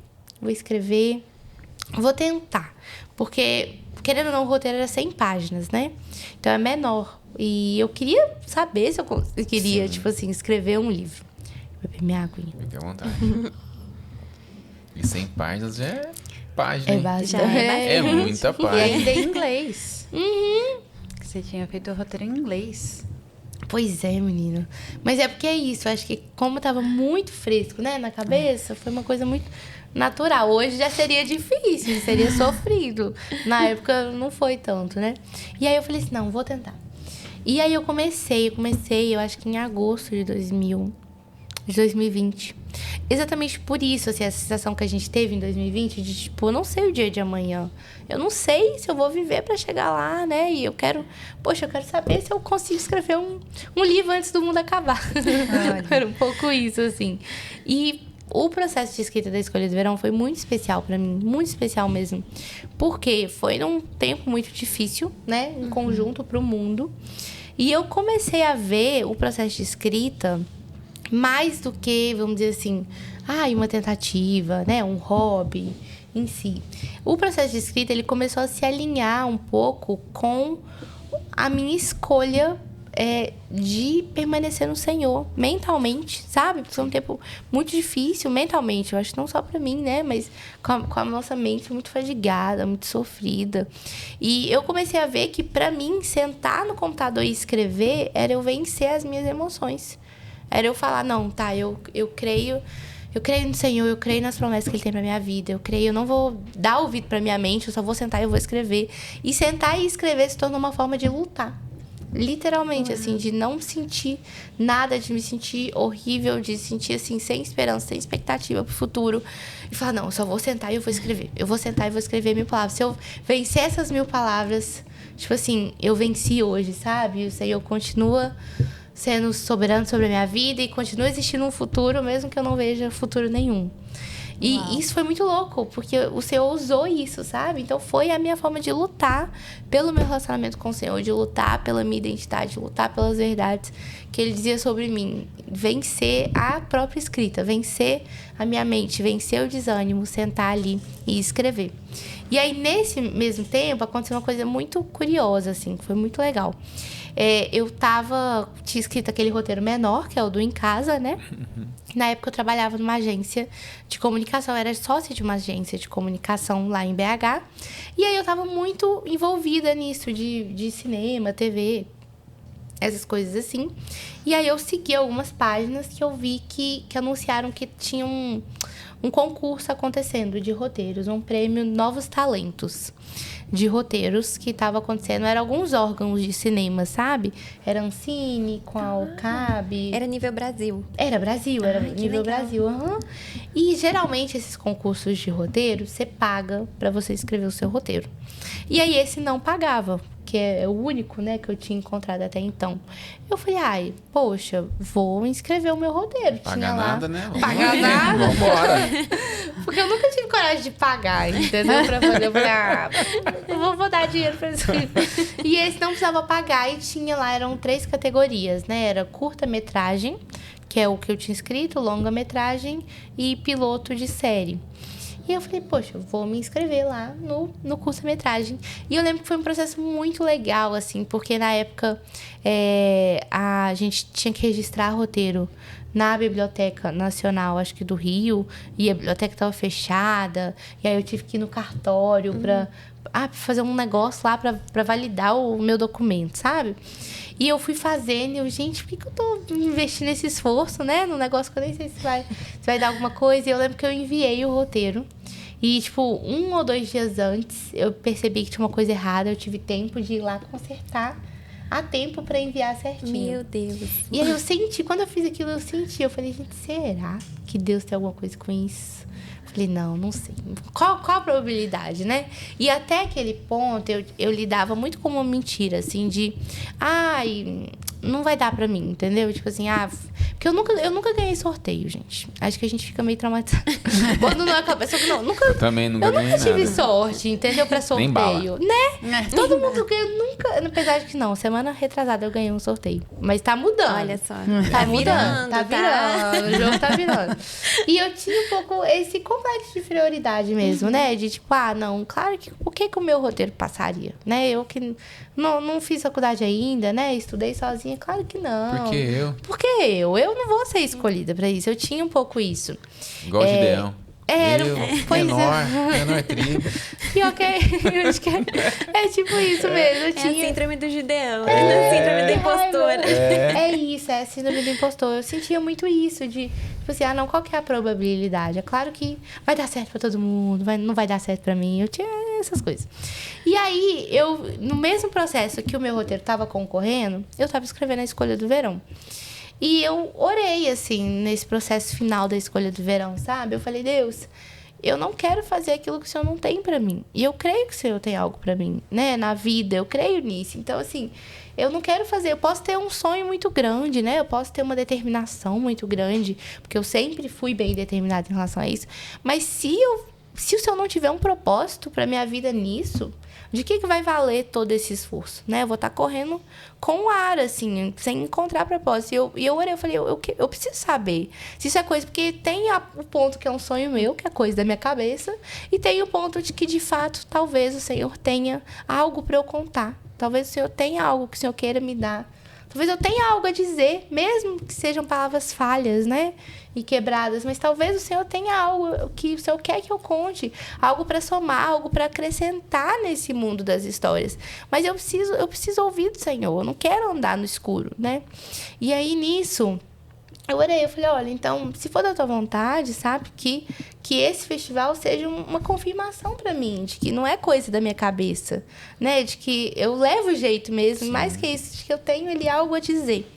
S2: Vou tentar. Porque, querendo ou não, o roteiro era 100 páginas, né? Então, é menor. E eu queria saber se eu queria, tipo assim, escrever um livro. Vou beber minha aguinha.
S1: Fique à vontade. E 100 páginas já é página,
S2: É
S1: hein?
S2: bastante.
S1: É muita
S4: E
S1: página.
S4: ainda em inglês.
S2: Uhum.
S4: Você tinha feito o roteiro em inglês.
S2: Pois é, menino. Mas é porque é isso. Eu acho que como tava muito fresco, né, na cabeça, foi uma coisa muito natural. Hoje já seria difícil, seria sofrido. Na época não foi tanto, né? E aí eu falei assim, não, vou tentar. E aí eu comecei, eu acho que em agosto de 2020. Exatamente por isso, assim, essa sensação que a gente teve em 2020 de, tipo, eu não sei o dia de amanhã. Eu não sei se eu vou viver pra chegar lá, né? E eu quero saber se eu consigo escrever um livro antes do mundo acabar. Era um pouco isso, assim. E o processo de escrita da Escolha do Verão foi muito especial pra mim, muito especial mesmo. Porque foi num tempo muito difícil, né? Em conjunto pro mundo. E eu comecei a ver o processo de escrita mais do que, vamos dizer assim, uma tentativa, né? Um hobby em si. O processo de escrita, ele começou a se alinhar um pouco com a minha escolha de permanecer no Senhor, mentalmente, sabe? Foi um tempo muito difícil mentalmente, eu acho que não só pra mim, né? Mas com a nossa mente muito fadigada, muito sofrida. E eu comecei a ver que, pra mim, sentar no computador e escrever era eu vencer as minhas emoções. Era eu falar, não, tá, eu creio no Senhor, eu creio nas promessas que Ele tem pra minha vida. Eu não vou dar ouvido pra minha mente, eu só vou sentar e eu vou escrever. E sentar e escrever se tornou uma forma de lutar. Literalmente, assim, de não sentir nada, de me sentir horrível, de sentir, assim, sem esperança, sem expectativa pro futuro. E falar, não, eu só vou sentar e eu vou escrever. Eu vou sentar e vou escrever 1000 palavras. Se eu vencer essas 1000 palavras, tipo assim, eu venci hoje, sabe? O Senhor continua sendo soberano sobre a minha vida e continua existindo um futuro, mesmo que eu não veja futuro nenhum. E isso foi muito louco, porque o Senhor usou isso, sabe? Então foi a minha forma de lutar pelo meu relacionamento com o Senhor, de lutar pela minha identidade, de lutar pelas verdades que Ele dizia sobre mim. Vencer a própria escrita, vencer a minha mente, vencer o desânimo, sentar ali e escrever. E aí, nesse mesmo tempo, aconteceu uma coisa muito curiosa, assim, que foi muito legal. Tinha escrito aquele roteiro menor, que é o do Em Casa, né? Na época eu trabalhava numa agência de comunicação, eu era sócia de uma agência de comunicação lá em BH. E aí eu tava muito envolvida nisso, de cinema, TV, essas coisas assim. E aí eu segui algumas páginas que eu vi que anunciaram que tinha um concurso acontecendo de roteiros, um prêmio Novos Talentos de roteiros que estava acontecendo. Eram alguns órgãos de cinema, sabe? Era Ancine, com a OCAB.
S3: Era nível Brasil.
S2: Era Brasil, era nível
S3: legal.
S2: Brasil. Uhum. E geralmente esses concursos de roteiro, você paga para você escrever o seu roteiro. E aí esse não pagava, que é o único, né, que eu tinha encontrado até então. Eu falei, poxa, vou inscrever o meu roteiro.
S1: Pagar
S2: tinha lá,
S1: nada, né?
S2: Pagar nada.
S1: Vambora.
S2: Porque eu nunca tive coragem de pagar, entendeu? Pra fazer. Eu falei, eu vou dar dinheiro pra isso. E esse não precisava pagar e tinha lá, eram 3 categorias, né? Era curta-metragem, que é o que eu tinha escrito, longa-metragem e piloto de série. E eu falei, poxa, eu vou me inscrever lá no curta-metragem. E eu lembro que foi um processo muito legal, assim, porque na época a gente tinha que registrar roteiro na Biblioteca Nacional, acho que do Rio, e a biblioteca estava fechada, e aí eu tive que ir no cartório pra fazer um negócio lá pra validar o meu documento, sabe? E eu fui fazendo, e eu, gente, por que eu tô investindo esse esforço, né? Num negócio que eu nem sei se vai dar alguma coisa. E eu lembro que eu enviei o roteiro. E, tipo, 1 ou 2 dias antes, eu percebi que tinha uma coisa errada. Eu tive tempo de ir lá consertar a tempo pra enviar certinho.
S3: Meu Deus.
S2: E aí eu senti, quando eu fiz aquilo, eu falei, gente, será que Deus tem alguma coisa com isso? Falei, não sei. Qual a probabilidade, né? E até aquele ponto, eu lidava muito com uma mentira, assim, de... não vai dar pra mim, entendeu? Tipo assim, porque eu nunca ganhei sorteio, gente. Acho que a gente fica meio traumatizado. Quando não é aquela pessoa que nunca...
S1: Eu também nunca ganhei nada.
S2: Eu nunca tive sorte, entendeu? Pra sorteio.
S1: Nem bala.
S2: Né? Todo mundo ganha, nunca... Apesar de que não, semana retrasada eu ganhei um sorteio. Mas tá mudando.
S3: Olha só.
S2: Tá mudando, tá virando. O jogo tá virando. E eu tinha um pouco esse complexo de inferioridade mesmo, né? De tipo, não, claro que... Por que o meu roteiro passaria? Né? Eu que não fiz faculdade ainda, né? Estudei sozinha, claro que não.
S1: Por que eu?
S2: Porque eu não vou ser escolhida pra isso. Eu tinha um pouco isso.
S1: Igual o Gideão.
S2: Pois
S1: menor tribo.
S2: Pior que eu acho que é tipo isso mesmo. Eu tinha...
S3: É a síndrome do Gideão, né? Síndrome da impostora.
S2: É isso, é a síndrome do impostor. Eu sentia muito isso de, tipo assim, qual que é a probabilidade? É claro que vai dar certo pra todo mundo, não vai dar certo pra mim. Eu tinha essas coisas. E aí, no mesmo processo que o meu roteiro tava concorrendo, eu tava escrevendo a Escolha do Verão. E eu orei, assim, nesse processo final da Escolha do Verão, sabe? Eu falei, Deus, eu não quero fazer aquilo que o Senhor não tem pra mim. E eu creio que o Senhor tem algo pra mim, né? Na vida, eu creio nisso. Então, assim, eu não quero fazer... Eu posso ter um sonho muito grande, né? Eu posso ter uma determinação muito grande, porque eu sempre fui bem determinada em relação a isso. Mas se o Senhor não tiver um propósito pra minha vida nisso... De que vai valer todo esse esforço, né? Eu vou estar correndo com o ar, assim, sem encontrar propósito. E eu orei, eu falei, eu preciso saber se isso é coisa... Porque tem o ponto que é um sonho meu, que é coisa da minha cabeça, e tem o ponto de que, de fato, talvez o Senhor tenha algo para eu contar. Talvez o Senhor tenha algo que o Senhor queira me dar. Talvez eu tenha algo a dizer, mesmo que sejam palavras falhas, né? E quebradas, mas talvez o Senhor tenha algo que o Senhor quer que eu conte, algo para somar, algo para acrescentar nesse mundo das histórias. Mas eu preciso ouvir do Senhor, eu não quero andar no escuro, né? E aí, nisso, eu orei, eu falei, olha, então, se for da tua vontade, sabe, que esse festival seja uma confirmação para mim, de que não é coisa da minha cabeça, né? De que eu levo jeito mesmo, Sim. Mais que isso, de que eu tenho ali algo a dizer.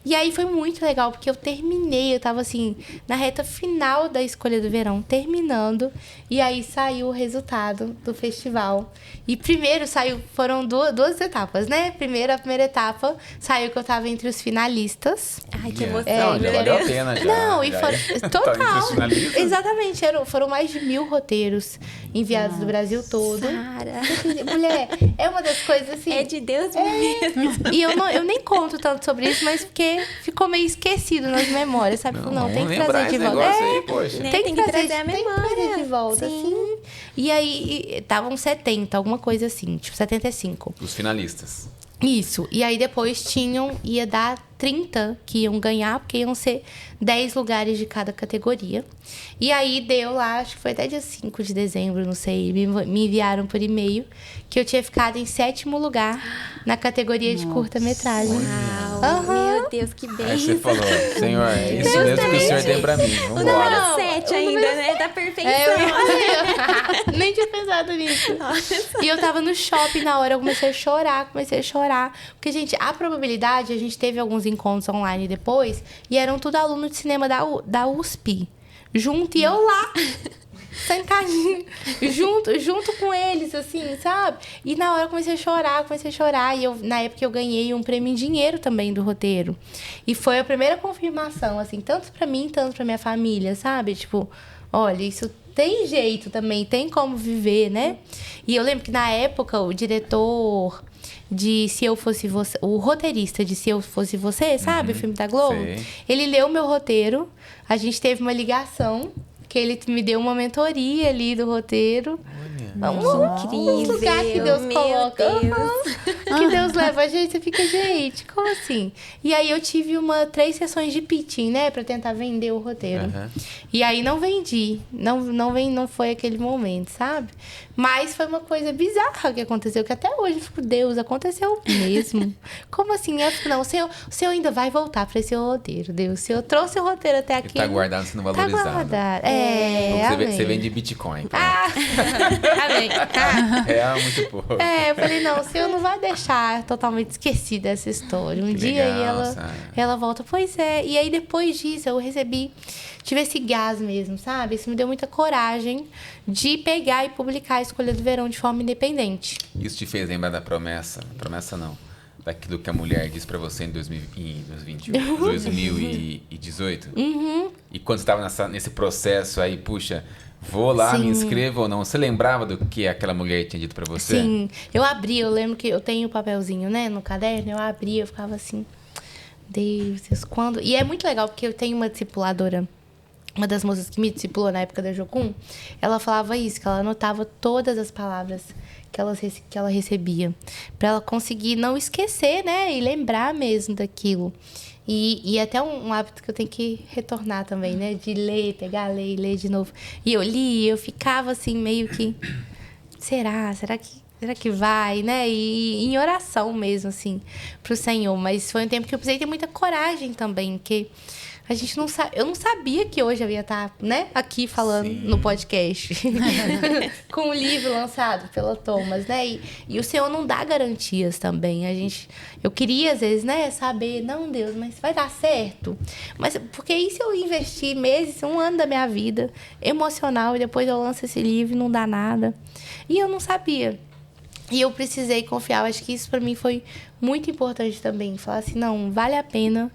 S2: E aí foi muito legal, porque eu terminei, eu tava assim, na reta final da Escolha do Verão, terminando, e aí saiu o resultado do festival. E primeiro foram duas etapas, né? A primeira etapa saiu que eu tava entre os finalistas.
S3: Ai, que emoção.
S1: Já valeu a pena, já.
S2: Não, e foram... Total. Exatamente, foram mais de 1000 roteiros enviados do Brasil todo.
S3: Sara.
S2: Mulher, é uma das coisas assim...
S3: É de Deus mesmo.
S2: E eu nem conto tanto sobre isso, mas porque ficou meio esquecido nas memórias, sabe? Não, tem que trazer de volta.
S1: Aí, poxa.
S3: Tem que trazer a memória.
S2: Tem que trazer de volta, assim. E aí, estavam 70, alguma coisa assim, tipo 75.
S1: Os finalistas.
S2: Isso. E aí depois ia dar 30 que iam ganhar, porque iam ser 10 lugares de cada categoria. E aí deu lá, acho que foi até dia 5 de dezembro, não sei, me enviaram por e-mail que eu tinha ficado em 7º lugar na categoria de curta-metragem.
S3: Uau, meu Deus, que bem.
S1: Aí você falou, Senhor, é isso mesmo que o Senhor tem pra mim,
S3: O
S1: vambora.
S3: número 7 ainda, né? Da perfeição.
S2: Nem tinha pensado nisso. E eu tava no shopping na hora, eu comecei a chorar. Porque, gente, a probabilidade, a gente teve alguns encontros online depois, e eram tudo aluno de cinema da USP. Junto, e eu lá. sentadinha, junto com eles, assim, sabe? E na hora eu comecei a chorar. E na época eu ganhei um prêmio em dinheiro também do roteiro. E foi a primeira confirmação, assim, tanto pra mim, tanto pra minha família, sabe? Tipo, olha, isso tem jeito também, tem como viver, né? E eu lembro que na época o diretor de Se Eu Fosse Você, o roteirista de Se Eu Fosse Você, sabe? O filme da Globo.
S1: Sei.
S2: Ele leu meu roteiro, a gente teve uma ligação, que ele me deu uma mentoria ali do roteiro. Vamos
S3: incrível.
S2: no lugar que Deus
S3: Meu
S2: coloca.
S3: Deus.
S2: Que Deus leva a gente, você fica, gente, como assim? E aí eu tive 3 sessões de pitching, né? Pra tentar vender o roteiro.
S1: Aham.
S2: E aí não vendi. Não foi aquele momento, sabe? Mas foi uma coisa bizarra que aconteceu, que até hoje eu fico, Deus, aconteceu mesmo. Como assim? Eu fico, não, o senhor ainda vai voltar pra esse roteiro, Deus. O senhor trouxe o roteiro até aqui.
S1: Ele tá guardado sendo valorizado.
S2: Tá guardado.
S1: Você vende Bitcoin. Pronto.
S2: Amém.
S1: É muito pouco.
S2: Eu falei, não, o senhor não vai deixar totalmente esquecida essa história. Um
S1: Que
S2: dia
S1: legal,
S2: aí
S1: Sara.
S2: ela volta. Pois é. E aí, depois disso, eu tive esse gás mesmo, sabe? Isso me deu muita coragem de pegar e publicar a Escolha do Verão de forma independente.
S1: Isso te fez lembrar da promessa? Promessa não. Daquilo que a mulher disse pra você em 2018? E quando você estava nesse processo aí, puxa, vou lá,
S2: Sim.
S1: me inscrevo ou não? Você lembrava do que aquela mulher tinha dito pra você?
S2: Sim, eu lembro que eu tenho o papelzinho, né, no caderno, eu ficava assim, Deus, quando... E é muito legal, porque eu tenho uma discipuladora, uma das moças que me discipulou na época da Jocum, ela falava isso, que ela anotava todas as palavras que ela recebia, pra ela conseguir não esquecer, né, e lembrar mesmo daquilo. E até um hábito que eu tenho que retornar também, né? De ler, ler e ler de novo. E eu li, eu ficava assim, meio que... Será que vai, né? E em oração mesmo, assim, pro Senhor. Mas foi um tempo que eu precisei ter muita coragem também, porque a gente não sabe... Eu não sabia que hoje eu ia estar, né? Aqui falando no podcast. Com o livro lançado pela Thomas, né? E o Senhor não dá garantias também. Eu queria, às vezes, né? Saber, não, Deus, mas vai dar certo? Mas porque e se eu investir meses, 1 ano da minha vida, emocional, e depois eu lanço esse livro e não dá nada? E eu não sabia. E eu precisei confiar. Eu acho que isso para mim foi muito importante também. Falar assim, não, vale a pena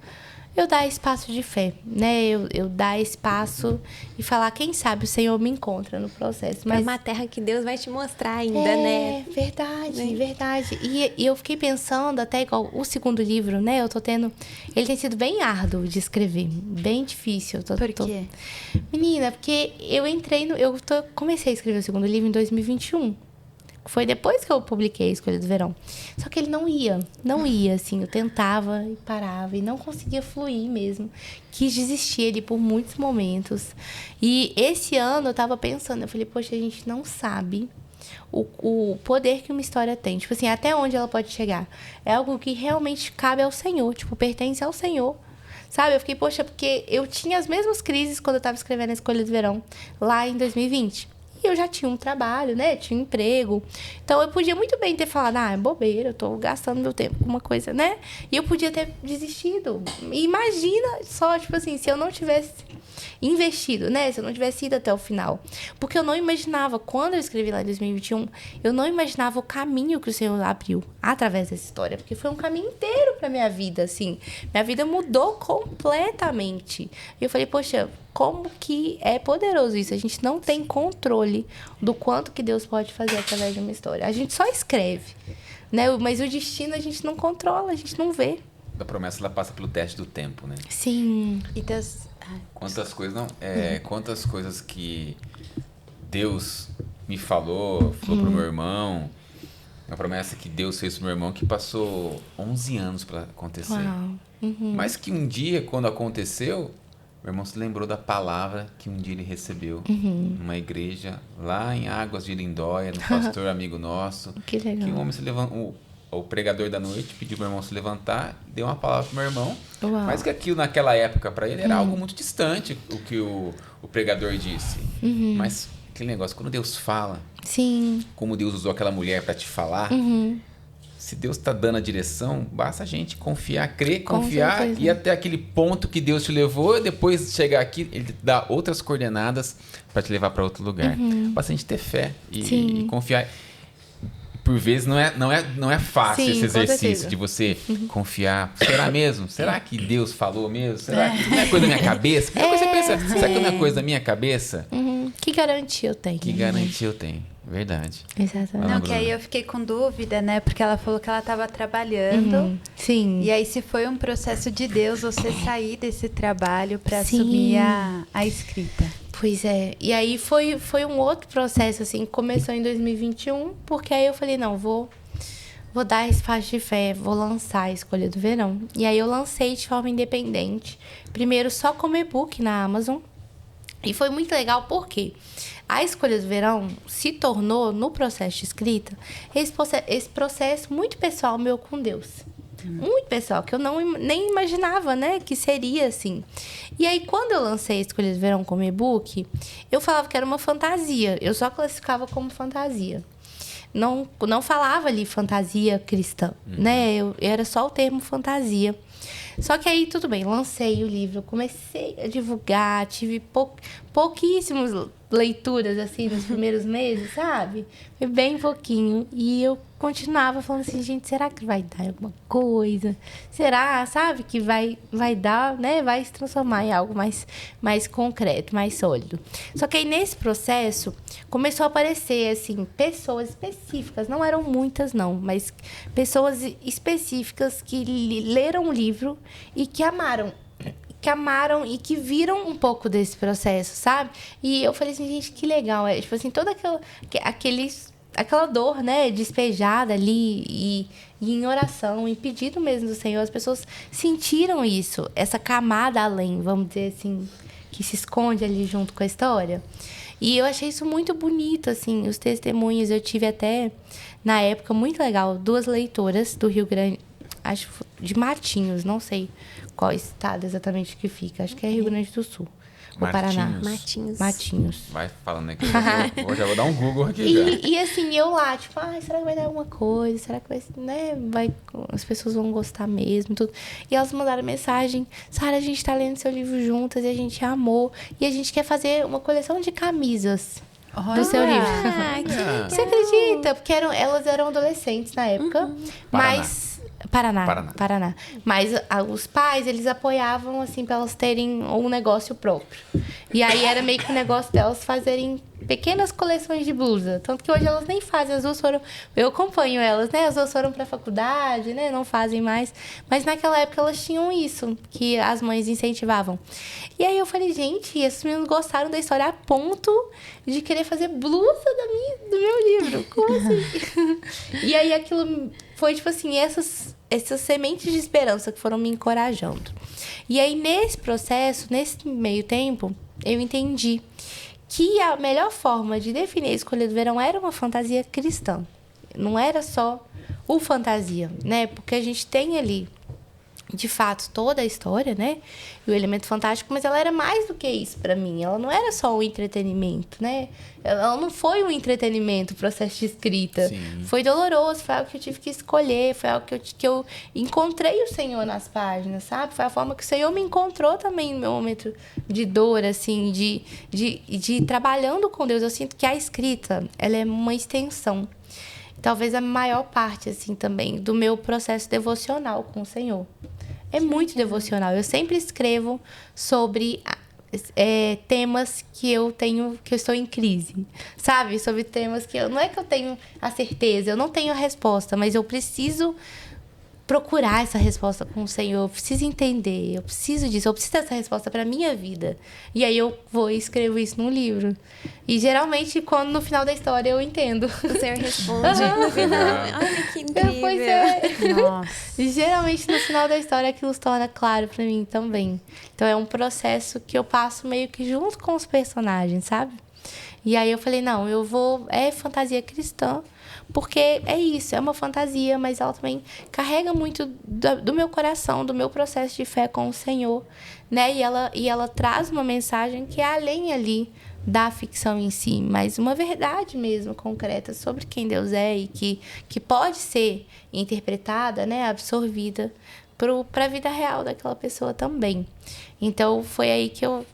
S2: eu dar espaço de fé, né? Eu dar espaço e falar, quem sabe o Senhor me encontra no processo.
S3: Mas é
S2: Mas
S3: uma terra que Deus vai te mostrar ainda, né?
S2: Verdade. E eu fiquei pensando, até igual o segundo livro, né? Ele tem sido bem árduo de escrever, bem difícil.
S4: Por quê?
S2: Menina, porque comecei a escrever o segundo livro em 2021. Foi depois que eu publiquei a Escolha do Verão. Só que ele não ia, assim. Eu tentava e parava e não conseguia fluir mesmo. Quis desistir ali por muitos momentos. E esse ano eu tava pensando, eu falei, poxa, a gente não sabe o poder que uma história tem. Tipo assim, até onde ela pode chegar. É algo que realmente cabe ao Senhor, tipo, pertence ao Senhor. Sabe? Eu fiquei, poxa, porque eu tinha as mesmas crises quando eu tava escrevendo a Escolha do Verão, lá em 2020. E eu já tinha um trabalho, né? Tinha um emprego. Então, eu podia muito bem ter falado, é bobeira, eu tô gastando meu tempo com uma coisa, né? E eu podia ter desistido. E imagina só, tipo assim, se eu não tivesse investido, né? Se eu não tivesse ido até o final. Porque eu não imaginava, quando eu escrevi lá em 2021, eu não imaginava o caminho que o Senhor abriu através dessa história. Porque foi um caminho inteiro pra minha vida, assim. Minha vida mudou completamente. E eu falei, poxa, como que é poderoso isso? A gente não tem controle do quanto que Deus pode fazer através de uma história. A gente só escreve, né? Mas o destino a gente não controla, a gente não vê.
S1: A promessa, ela passa pelo teste do tempo, né?
S2: Sim.
S4: E
S1: Quantas coisas que Deus me falou pro meu irmão. Uma promessa que Deus fez pro meu irmão que passou 11 anos para acontecer.
S2: Uau.
S1: Mas que um dia, quando aconteceu, meu irmão se lembrou da palavra que um dia ele recebeu numa igreja lá em Águas de Lindóia, do pastor amigo nosso.
S2: Que legal.
S1: Que um homem se levantou, o pregador da noite pediu pro meu irmão se levantar, deu uma palavra pro meu irmão,
S2: Uau.
S1: mas que aquilo naquela época para ele era algo muito distante, o que o pregador disse. Mas aquele negócio, quando Deus fala,
S2: Sim.
S1: como Deus usou aquela mulher para te falar, se Deus está dando a direção, basta a gente confiar, crer,
S2: Com
S1: confiar
S2: certeza.
S1: e até aquele ponto que Deus te levou, e depois chegar aqui, ele dá outras coordenadas para te levar para outro lugar. Basta a gente ter fé
S2: Sim.
S1: e confiar. Por vezes não é fácil
S2: Sim,
S1: esse
S2: com
S1: exercício
S2: certeza.
S1: de você confiar. Será mesmo? Será que Deus falou mesmo? Será que não é coisa da minha cabeça? Porque você pensa, será que não é coisa da minha cabeça?
S2: Que garantia eu tenho?
S1: Que garantia eu tenho? Verdade.
S2: Exatamente.
S4: Não, que aí eu fiquei com dúvida, né? Porque ela falou que ela estava trabalhando.
S2: Sim.
S4: E aí, se foi um processo de Deus você sair desse trabalho para
S2: Sim.
S4: assumir a escrita.
S2: Pois é. E aí foi um outro processo, assim, começou em 2021, porque aí eu falei, não, vou dar esse passo de fé, vou lançar a Escolha do Verão. E aí eu lancei de forma independente. Primeiro só como e-book na Amazon. E foi muito legal porque a Escolha do Verão se tornou, no processo de escrita, esse processo muito pessoal meu com Deus. Muito pessoal, que eu nem imaginava, né, que seria assim. E aí, quando eu lancei a Escolha do Verão como e-book, eu falava que era uma fantasia. Eu só classificava como fantasia. Não falava ali fantasia cristã, né? Era só o termo fantasia. Só que aí, tudo bem, lancei o livro, comecei a divulgar, tive pouquíssimas leituras, assim, nos primeiros meses, sabe? Foi bem pouquinho. E eu continuava falando assim, gente, será que vai dar alguma coisa? Será, sabe, que vai dar, né? Vai se transformar em algo mais concreto, mais sólido. Só que aí, nesse processo, começou a aparecer, assim, pessoas específicas. Não eram muitas, não, mas pessoas específicas que leram o livro e que amaram e que viram um pouco desse processo, sabe? E eu falei assim, gente, que legal. É, tipo assim, toda aquela dor, né, despejada ali e em oração, em pedido mesmo do Senhor, as pessoas sentiram isso, essa camada além, vamos dizer assim, que se esconde ali junto com a história. E eu achei isso muito bonito, assim, os testemunhos. Eu tive até, na época, muito legal, 2 leitoras do Rio Grande, acho de Matinhos, não sei qual estado exatamente que fica. Acho que é Rio Grande do Sul. Ou Paraná. Matinhos.
S1: Vai falando aí que eu já vou dar um Google aqui já.
S2: E assim, eu lá, tipo, será que vai dar alguma coisa? Será que vai, né, as pessoas vão gostar mesmo? Tudo. E elas mandaram mensagem, Sara, a gente tá lendo seu livro juntas e a gente amou. E a gente quer fazer uma coleção de camisas do seu livro. Você acredita? Porque elas eram adolescentes na época, mas... Paraná. Mas os pais, eles apoiavam, assim, pra elas terem um negócio próprio. E aí era meio que o negócio delas fazerem pequenas coleções de blusa. Tanto que hoje elas nem fazem, as duas foram... Eu acompanho elas, né? As duas foram pra faculdade, né? Não fazem mais. Mas naquela época elas tinham isso, que as mães incentivavam. E aí eu falei, gente, esses meninos gostaram da história a ponto de querer fazer blusa do meu livro. Como assim? E aí aquilo foi, tipo assim, essas sementes de esperança que foram me encorajando. E aí, nesse processo, nesse meio tempo, eu entendi que a melhor forma de definir a Escolha do Verão era uma fantasia cristã. Não era só o fantasia, né? Porque a gente tem ali, de fato, toda a história, né? E o elemento fantástico, mas ela era mais do que isso para mim. Ela não era só um entretenimento, né? Ela não foi um entretenimento, o processo de escrita.
S1: Sim.
S2: Foi doloroso, foi algo que eu tive que escolher, foi algo que eu encontrei o Senhor nas páginas, sabe? Foi a forma que o Senhor me encontrou também no meu momento de dor, assim, de trabalhando com Deus. Eu sinto que a escrita, ela é uma extensão. Talvez a maior parte, assim, também, do meu processo devocional com o Senhor. É muito devocional. Eu sempre escrevo sobre temas que eu estou em crise, sabe? Sobre temas que não é que eu tenho a certeza, eu não tenho a resposta, mas eu preciso procurar essa resposta com o Senhor, eu preciso entender, eu preciso disso, eu preciso dessa resposta para minha vida. E aí eu vou e escrevo isso num livro. E geralmente, quando no final da história eu entendo.
S3: O Senhor responde no final. Olha que incrível.
S2: Pois é.
S4: Nossa.
S2: E geralmente no final da história aquilo se torna claro para mim também. Então é um processo que eu passo meio que junto com os personagens, sabe? E aí eu falei, não, é fantasia cristã, porque é isso, é uma fantasia, mas ela também carrega muito do meu coração, do meu processo de fé com o Senhor, né? E ela traz uma mensagem que é além ali da ficção em si, mas uma verdade mesmo concreta sobre quem Deus é e que pode ser interpretada, né, absorvida para a vida real daquela pessoa também. Então, foi aí que eu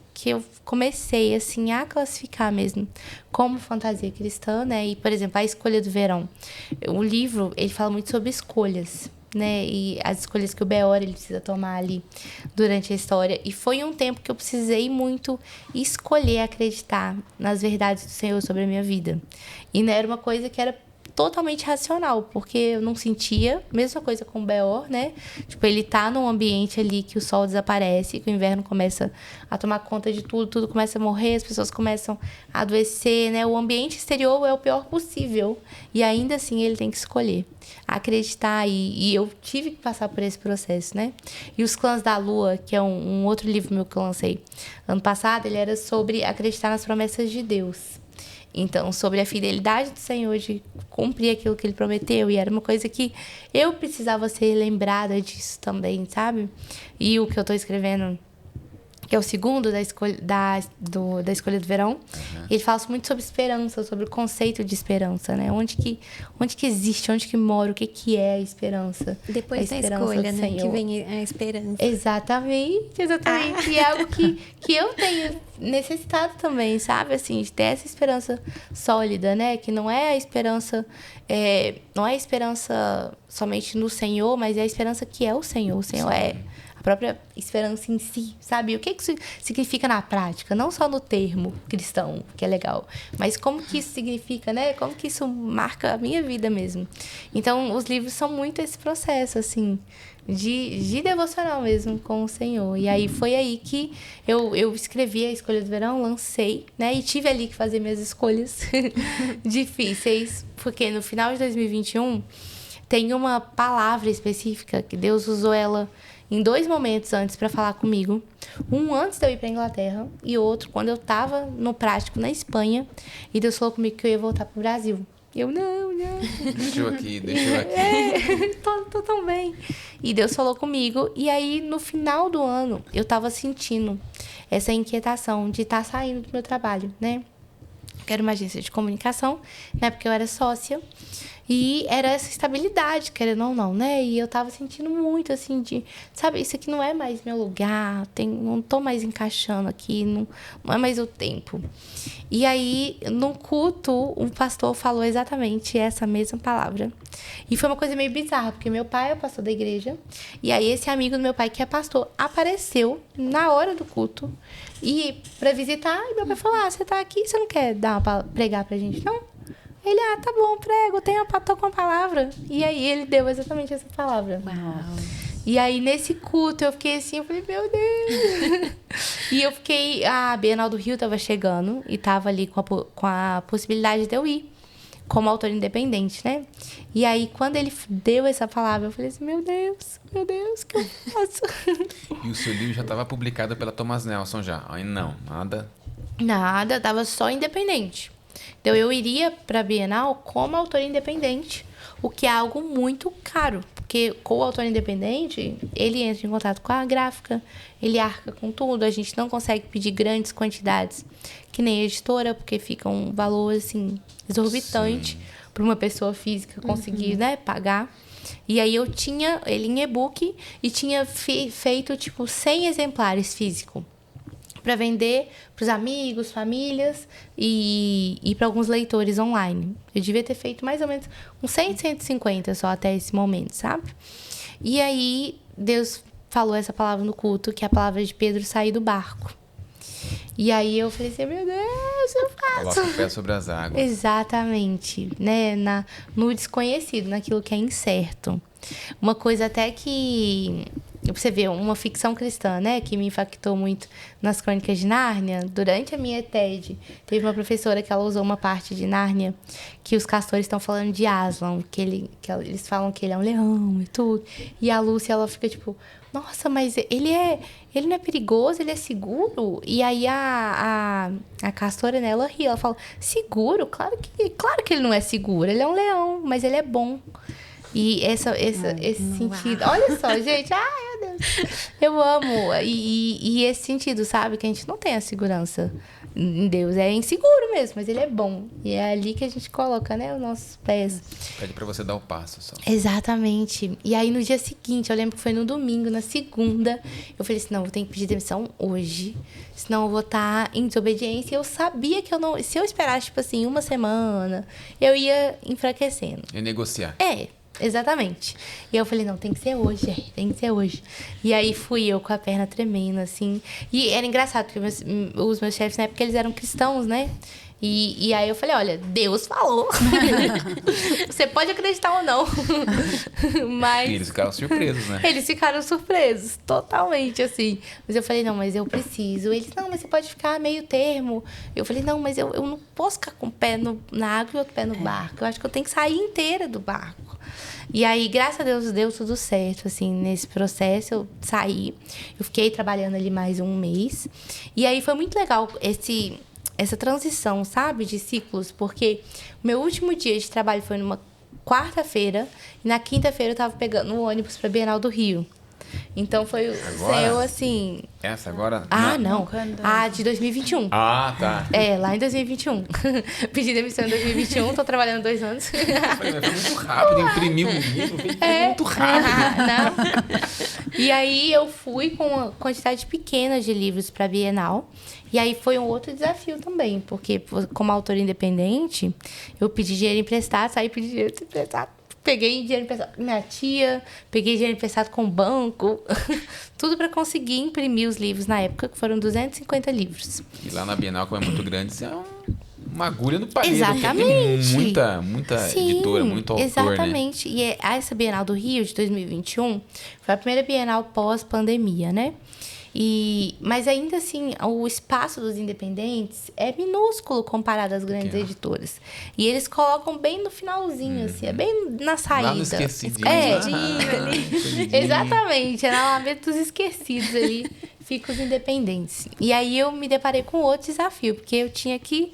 S2: comecei, assim, a classificar mesmo como fantasia cristã, né? E, por exemplo, A Escolha do Verão. O livro, ele fala muito sobre escolhas, né? E as escolhas que o Beor, ele precisa tomar ali durante a história. E foi um tempo que eu precisei muito escolher acreditar nas verdades do Senhor sobre a minha vida. E não era uma coisa que era totalmente racional, porque eu não sentia, mesma coisa com o Beor, né? Tipo, ele tá num ambiente ali que o sol desaparece, que o inverno começa a tomar conta de tudo, tudo começa a morrer, as pessoas começam a adoecer, né? O ambiente exterior é o pior possível. E ainda assim ele tem que escolher acreditar, e eu tive que passar por esse processo, né? E Os Clãs da Lua, que é um outro livro meu que eu lancei ano passado, ele era sobre acreditar nas promessas de Deus. Então, sobre a fidelidade do Senhor de cumprir aquilo que Ele prometeu. E era uma coisa que eu precisava ser lembrada disso também, sabe? E o que eu estou escrevendo, que é o segundo da Escolha do Verão, ele fala muito sobre esperança, sobre o conceito de esperança, né? Onde que existe, onde que mora, o que é a esperança.
S3: Depois da escolha, né? Que vem a esperança.
S2: Exatamente. E é algo que eu tenho necessitado também, sabe? Assim, de ter essa esperança sólida, né? Que não é a esperança... não é a esperança somente no Senhor, mas é a esperança que é o Senhor. O Senhor é a própria esperança em si, sabe? O que isso significa na prática? Não só no termo cristão, que é legal, mas como que isso significa, né? Como que isso marca a minha vida mesmo. Então, os livros são muito esse processo, assim, de devocional mesmo com o Senhor. E aí, foi aí que eu escrevi A Escolha do Verão, lancei, né? E tive ali que fazer minhas escolhas difíceis, porque no final de 2021 tem uma palavra específica que Deus usou ela em 2 momentos antes para falar comigo. Um antes de eu ir para Inglaterra e outro quando eu estava no prático na Espanha. E Deus falou comigo que eu ia voltar para o Brasil. E eu, não.
S1: Deixa eu aqui.
S2: Tô tão bem. E Deus falou comigo. E aí, no final do ano, eu estava sentindo essa inquietação de estar saindo do meu trabalho, né? Que era uma agência de comunicação, né? Porque eu era sócia. E era essa estabilidade, querendo ou não, né? E eu tava sentindo muito, assim, sabe, isso aqui não é mais meu lugar, não tô mais encaixando aqui, não é mais o tempo. E aí, no culto, um pastor falou exatamente essa mesma palavra. E foi uma coisa meio bizarra, porque meu pai é pastor da igreja, e aí esse amigo do meu pai, que é pastor, apareceu na hora do culto e pra visitar, e meu pai falou, você tá aqui, você não quer pregar pra gente, não? Ele, tá bom, prego, tô com a palavra. E aí ele deu exatamente essa palavra.
S3: Uau.
S2: E aí nesse culto eu fiquei assim, eu falei, meu Deus. E eu fiquei, a Bienal do Rio tava chegando e tava ali com a possibilidade de eu ir como autor independente, né? E aí quando ele deu essa palavra, eu falei assim, meu Deus, o que eu faço?
S1: E o seu livro já estava publicado pela Thomas Nelson já? Aí não, nada?
S2: Nada, tava só independente. Então, eu iria para a Bienal como autor independente, o que é algo muito caro, porque com o autor independente, ele entra em contato com a gráfica, ele arca com tudo, a gente não consegue pedir grandes quantidades, que nem a editora, porque fica um valor, assim, exorbitante para uma pessoa física conseguir, né, pagar. E aí eu tinha ele em e-book e tinha feito, 100 exemplares físicos, para vender para os amigos, famílias e para alguns leitores online. Eu devia ter feito mais ou menos uns 100, 150 só até esse momento, sabe? E aí Deus falou essa palavra no culto, que é a palavra de Pedro sair do barco. E aí eu falei assim, meu Deus, eu faço.
S1: Coloca o pé sobre as águas.
S2: Exatamente, né? No desconhecido, naquilo que é incerto. Uma coisa até que... Você vê, uma ficção cristã, né? Que me impactou muito nas Crônicas de Nárnia. Durante a minha TED, teve uma professora que ela usou uma parte de Nárnia que os castores estão falando de Aslan, que eles falam que ele é um leão e tudo. E a Lúcia, ela fica tipo, nossa, mas ele não é perigoso, ele é seguro? E aí a castora, né, ela ri, ela fala, seguro? Claro que ele não é seguro, ele é um leão, mas ele é bom. E esse sentido... Olha só, gente. Ai, meu Deus. Eu amo. E esse sentido, sabe? Que a gente não tem a segurança em Deus. É inseguro mesmo, mas ele é bom. E é ali que a gente coloca, né, os nossos pés.
S1: Pede pra você dar o passo só.
S2: Exatamente. E aí, no dia seguinte, eu lembro que foi no domingo, na segunda, eu falei assim, não, eu tenho que pedir demissão hoje, senão eu vou estar em desobediência. E eu sabia que eu não... Se eu esperasse, tipo assim, uma semana, eu ia enfraquecendo.
S1: E negociar.
S2: Exatamente. E eu falei, não, tem que ser hoje, tem que ser hoje. E aí fui eu com a perna tremendo, assim. E era engraçado, porque os meus chefes, na época, eles eram cristãos, né? E aí eu falei, olha, Deus falou. Você pode acreditar ou não. Mas...
S1: E eles ficaram surpresos, né?
S2: Eles ficaram surpresos, totalmente, assim. Mas eu falei, não, mas eu preciso. Eles, não, mas você pode ficar meio termo. Eu falei, não, mas eu não posso ficar com o pé na água e outro pé no barco. Eu acho que eu tenho que sair inteira do barco. E aí, graças a Deus, deu tudo certo, assim, nesse processo. Eu saí, eu fiquei trabalhando ali mais um mês. E aí foi muito legal essa transição, sabe, de ciclos, porque o meu último dia de trabalho foi numa quarta-feira e na quinta-feira eu tava pegando o ônibus pra Bienal do Rio. Então foi o céu, assim...
S1: Essa agora?
S2: Não. A de 2021.
S1: Ah, tá.
S2: Lá em 2021. Pedi demissão em 2021, tô trabalhando 2 anos.
S1: Foi muito rápido, imprimiu um livro, muito rápido.
S2: Não. E aí eu fui com uma quantidade pequena de livros pra Bienal. E aí foi um outro desafio também, porque como autora independente, eu pedi dinheiro emprestado, saí pedi dinheiro emprestado. Peguei dinheiro emprestado com minha tia, peguei dinheiro emprestado com o banco, tudo para conseguir imprimir os livros na época, que foram 250 livros.
S1: E lá na Bienal, como é muito grande, isso é uma agulha no palheiro.
S2: Exatamente.
S1: Tem muita editora, muito autor,
S2: exatamente.
S1: Né?
S2: E essa Bienal do Rio, de 2021, foi a primeira Bienal pós-pandemia, né? Mas ainda assim, o espaço dos independentes é minúsculo comparado às grandes editoras. E eles colocam bem no finalzinho, assim, é bem na saída.
S1: Lá no esquecidinho.
S2: Ali. Exatamente, é na Alameda dos Esquecidos ali, fica os independentes. E aí eu me deparei com outro desafio, porque eu tinha que...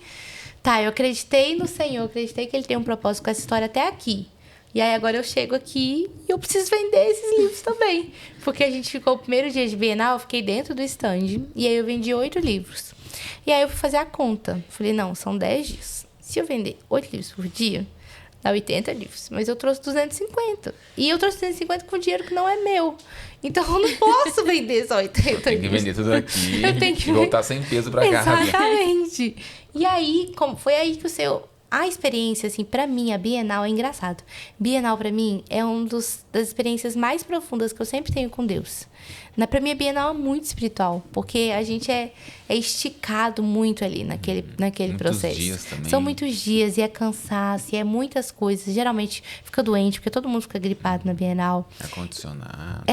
S2: eu acreditei no Senhor, acreditei que Ele tem um propósito com essa história até aqui. E aí agora eu chego aqui e eu preciso vender esses livros também. Porque a gente ficou o primeiro dia de Bienal, eu fiquei dentro do stand. E aí eu vendi 8 livros. E aí eu fui fazer a conta. Falei, não, são 10 dias. Se eu vender 8 livros por dia, dá 80 livros. Mas eu trouxe 250. E eu trouxe 250 com dinheiro que não é meu. Então eu não posso vender só 80 livros.
S1: Tem que vender tudo aqui
S2: eu tenho que
S1: e voltar sem peso pra cá.
S2: Exatamente. E aí, foi aí que a experiência, assim, pra mim, a Bienal é engraçado. Bienal, pra mim, é das experiências mais profundas que eu sempre tenho com Deus. Pra mim, a Bienal é muito espiritual, porque a gente é esticado muito ali naquele processo. Muitos dias também. São muitos dias, e é cansaço, e é muitas coisas. Geralmente, fica doente, porque todo mundo fica gripado na Bienal.
S1: Ar-condicionado.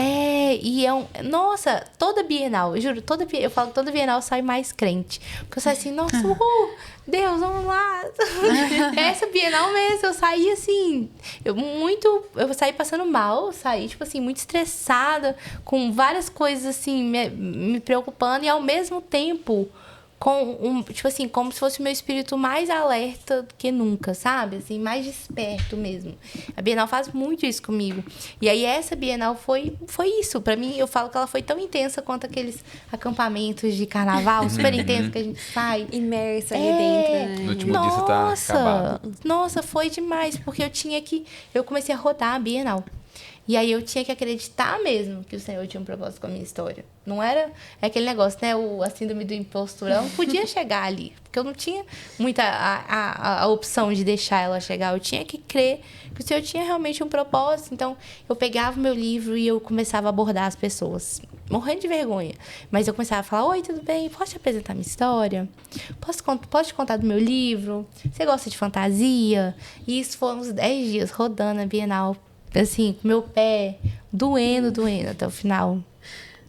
S2: E nossa, toda Bienal, eu juro, eu falo que toda Bienal sai mais crente. Porque eu saio assim, nossa, Deus, vamos lá. Essa Bienal mesmo, eu saí assim, eu saí passando mal, saí, tipo assim, muito estressada, com várias coisas assim, me preocupando, e ao mesmo tempo, tipo assim, como se fosse o meu espírito mais alerta do que nunca, sabe? Assim, mais desperto mesmo. A Bienal faz muito isso comigo. E aí essa Bienal foi isso. Pra mim, eu falo que ela foi tão intensa quanto aqueles acampamentos de carnaval, super intenso que a gente sai.
S3: Imersa ali dentro, né?
S1: No último dia você tá acabado.
S2: Nossa, foi demais, porque eu comecei a rodar a Bienal. E aí eu tinha que acreditar mesmo que o Senhor tinha um propósito com a minha história. Não era aquele negócio, né? A síndrome do impostor. Eu não podia chegar ali, porque eu não tinha muita a opção de deixar ela chegar. Eu tinha que crer que o Senhor tinha realmente um propósito. Então, eu pegava o meu livro e eu começava a abordar as pessoas, morrendo de vergonha. Mas eu começava a falar, oi, tudo bem? Posso te apresentar minha história? Posso te contar do meu livro? Você gosta de fantasia? E isso foram uns 10 dias rodando a Bienal, assim, com meu pé doendo até o final.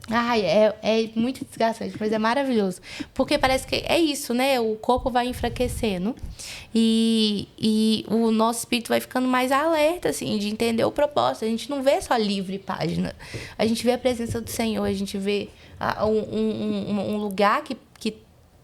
S2: É muito desgastante, mas é maravilhoso. Porque parece que é isso, né? O corpo vai enfraquecendo e o nosso espírito vai ficando mais alerta, assim, de entender o propósito. A gente não vê só livro e página. A gente vê a presença do Senhor, a gente vê um lugar que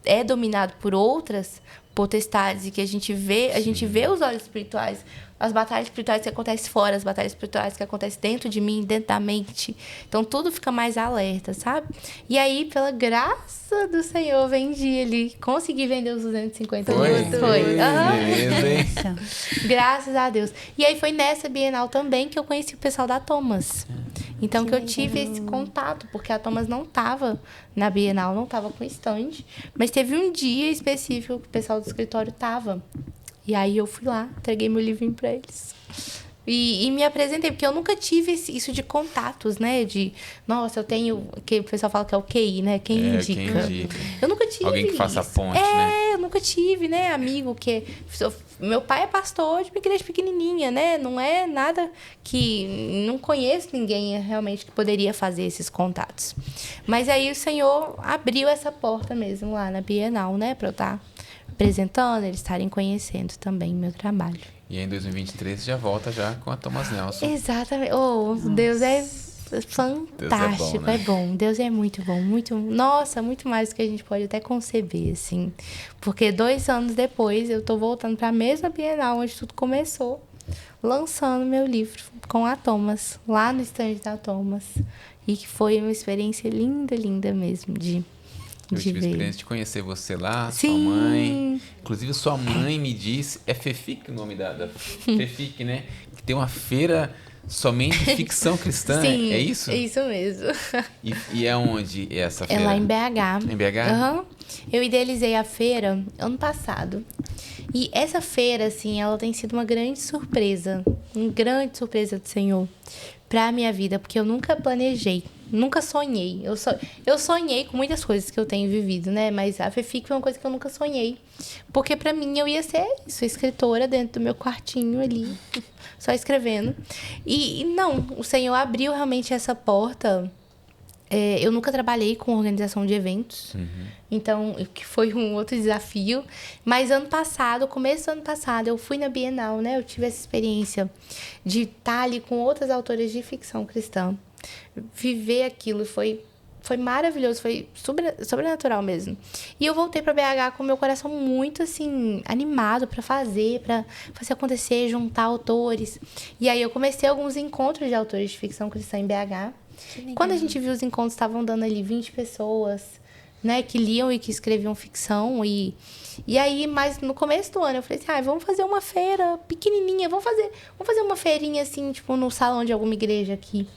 S2: é dominado por outras potestades e que a gente vê os olhos espirituais, as batalhas espirituais que acontecem fora, as batalhas espirituais que acontecem dentro de mim, dentro da mente. Então, tudo fica mais alerta, sabe? E aí, pela graça do Senhor, vendi ele. Consegui vender os 250 livros. Foi.
S1: Beleza, hein?
S2: Graças a Deus. E aí, foi nessa Bienal também que eu conheci o pessoal da Thomas. Então, que eu tive esse contato, porque a Thomas não estava na Bienal, não estava com stand, mas teve um dia específico que o pessoal do escritório estava. E aí eu fui lá, entreguei meu livrinho para eles. E me apresentei, porque eu nunca tive isso de contatos, né? De, nossa, eu tenho... Que o pessoal fala que é o QI, né? Quem indica. Eu nunca tive
S1: alguém que faça a ponte, né?
S2: Eu nunca tive, né? Amigo que... Meu pai é pastor de uma igreja pequenininha, né? Não é nada que... Não conheço ninguém realmente que poderia fazer esses contatos. Mas aí o Senhor abriu essa porta mesmo lá na Bienal, né? Pra eu estar apresentando, eles estarem conhecendo também meu trabalho.
S1: E aí, em 2023 você já volta já com a Thomas Nelson.
S2: Exatamente. Oh, Deus é fantástico,
S1: Deus é bom, né?
S2: Deus é muito bom, nossa, muito mais do que a gente pode até conceber, assim. Porque 2 anos depois eu tô voltando para a mesma Bienal onde tudo começou, lançando meu livro com a Thomas, lá no stand da Thomas. E que foi uma experiência linda, linda mesmo
S1: Eu tive a experiência de conhecer você lá, sua mãe. Inclusive, sua mãe me disse... É FEFIC o nome da FEFIC, né? Que tem uma feira somente de ficção cristã.
S2: Sim,
S1: é isso?
S2: É isso mesmo.
S1: E é onde é essa feira?
S2: É lá em BH.
S1: Em BH?
S2: Uhum. Eu idealizei a feira ano passado. E essa feira, assim, ela tem sido uma grande surpresa do Senhor para a minha vida, porque eu nunca planejei, nunca sonhei. Eu sonhei com muitas coisas que eu tenho vivido, né? Mas a FEFIC foi uma coisa que eu nunca sonhei. Porque para mim eu ia ser isso, escritora dentro do meu quartinho ali, só escrevendo. E não, o Senhor abriu realmente essa porta. Eu nunca trabalhei com organização de eventos, então, que foi um outro desafio. Mas começo do ano passado, eu fui na Bienal, né? Eu tive essa experiência de estar ali com outras autoras de ficção cristã. Viver aquilo foi maravilhoso, foi sobrenatural mesmo. E eu voltei para BH com meu coração muito, assim, animado para fazer acontecer, juntar autores. E aí eu comecei alguns encontros de autores de ficção cristã em BH. Quando a gente viu os encontros, estavam dando ali 20 pessoas, né, que liam e que escreviam ficção. E aí, mas no começo do ano, eu falei assim, vamos fazer uma feira pequenininha, vamos fazer uma feirinha, assim, tipo, no salão de alguma igreja aqui,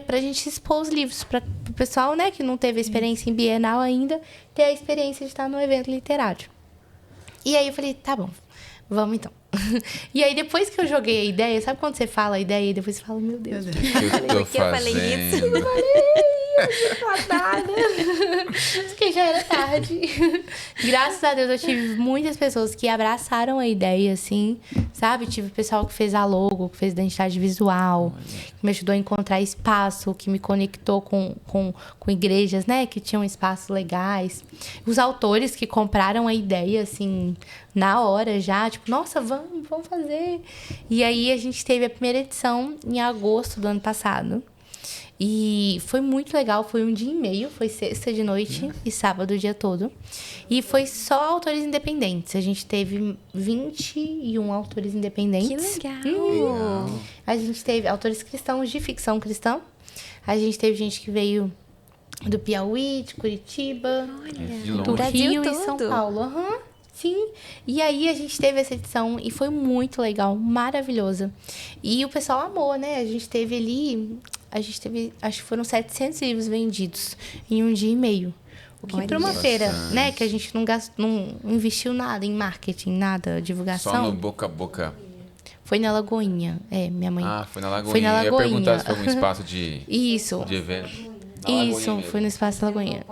S2: pra gente expor os livros, pro pessoal, né, que não teve experiência em Bienal ainda, ter a experiência de estar no evento literário. E aí eu falei, tá bom, vamos então. E aí, depois que eu joguei a ideia, sabe quando você fala a ideia e depois você fala, meu Deus,
S1: por que eu falei isso?
S2: Porque já era tarde. Graças a Deus eu tive muitas pessoas que abraçaram a ideia, assim, sabe? Tive pessoal que fez a logo, que fez identidade visual, que me ajudou a encontrar espaço, que me conectou com igrejas, né? Que tinham espaços legais. Os autores que compraram a ideia, assim, na hora já, tipo, nossa, vamos fazer. E aí a gente teve a primeira edição em agosto do ano passado. E foi muito legal, foi 1 dia e meio, foi sexta de noite e sábado o dia todo. E foi só autores independentes. A gente teve 21 autores independentes.
S3: Que legal!
S2: A gente teve autores cristãos de ficção cristã. A gente teve gente que veio do Piauí, de Curitiba, do Rio e São Paulo. Sim, e aí a gente teve essa edição e foi muito legal, maravilhosa. E o pessoal amou, né? A gente teve, acho que foram 700 livros vendidos em 1 dia e meio. O que para uma feira, né? Que a gente não investiu nada em marketing, nada, divulgação.
S1: Só no boca a boca.
S2: Foi na Lagoinha,
S1: minha mãe. Foi na Lagoinha.
S2: Foi na Lagoinha.
S1: Eu ia perguntar se foi algum espaço de evento.
S2: Isso, foi no Espaço Lagoinha.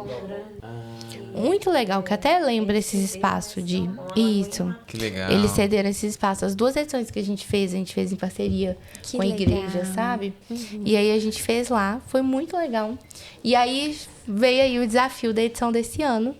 S2: Muito legal, que até lembra esses espaços de... Isso.
S1: Que legal.
S2: Eles cederam esses espaços. As 2 edições que a gente fez em parceria com a igreja, sabe? E aí a gente fez lá, foi muito legal. E aí veio aí o desafio da edição desse ano.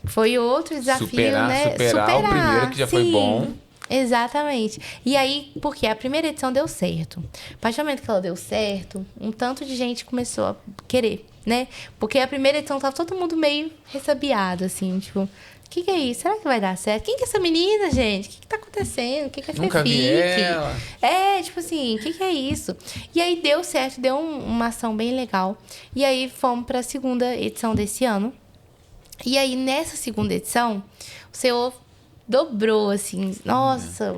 S2: Foi outro desafio, né?
S1: Superar o primeiro, que já foi bom.
S2: Exatamente. E aí, porque a primeira edição deu certo. A partir do momento que ela deu certo, um tanto de gente começou a querer. né? Porque a primeira edição tava todo mundo meio ressabiado, assim, tipo, o que é isso? Será que vai dar certo? Quem que é essa menina, gente? O que tá acontecendo? O que é
S1: Nunca vi
S2: Fefique?
S1: ela.
S2: Tipo assim, o que é isso? E aí deu certo, deu uma ação bem legal. E aí fomos pra segunda edição desse ano. E aí, nessa segunda edição, o Senhor dobrou, assim, nossa...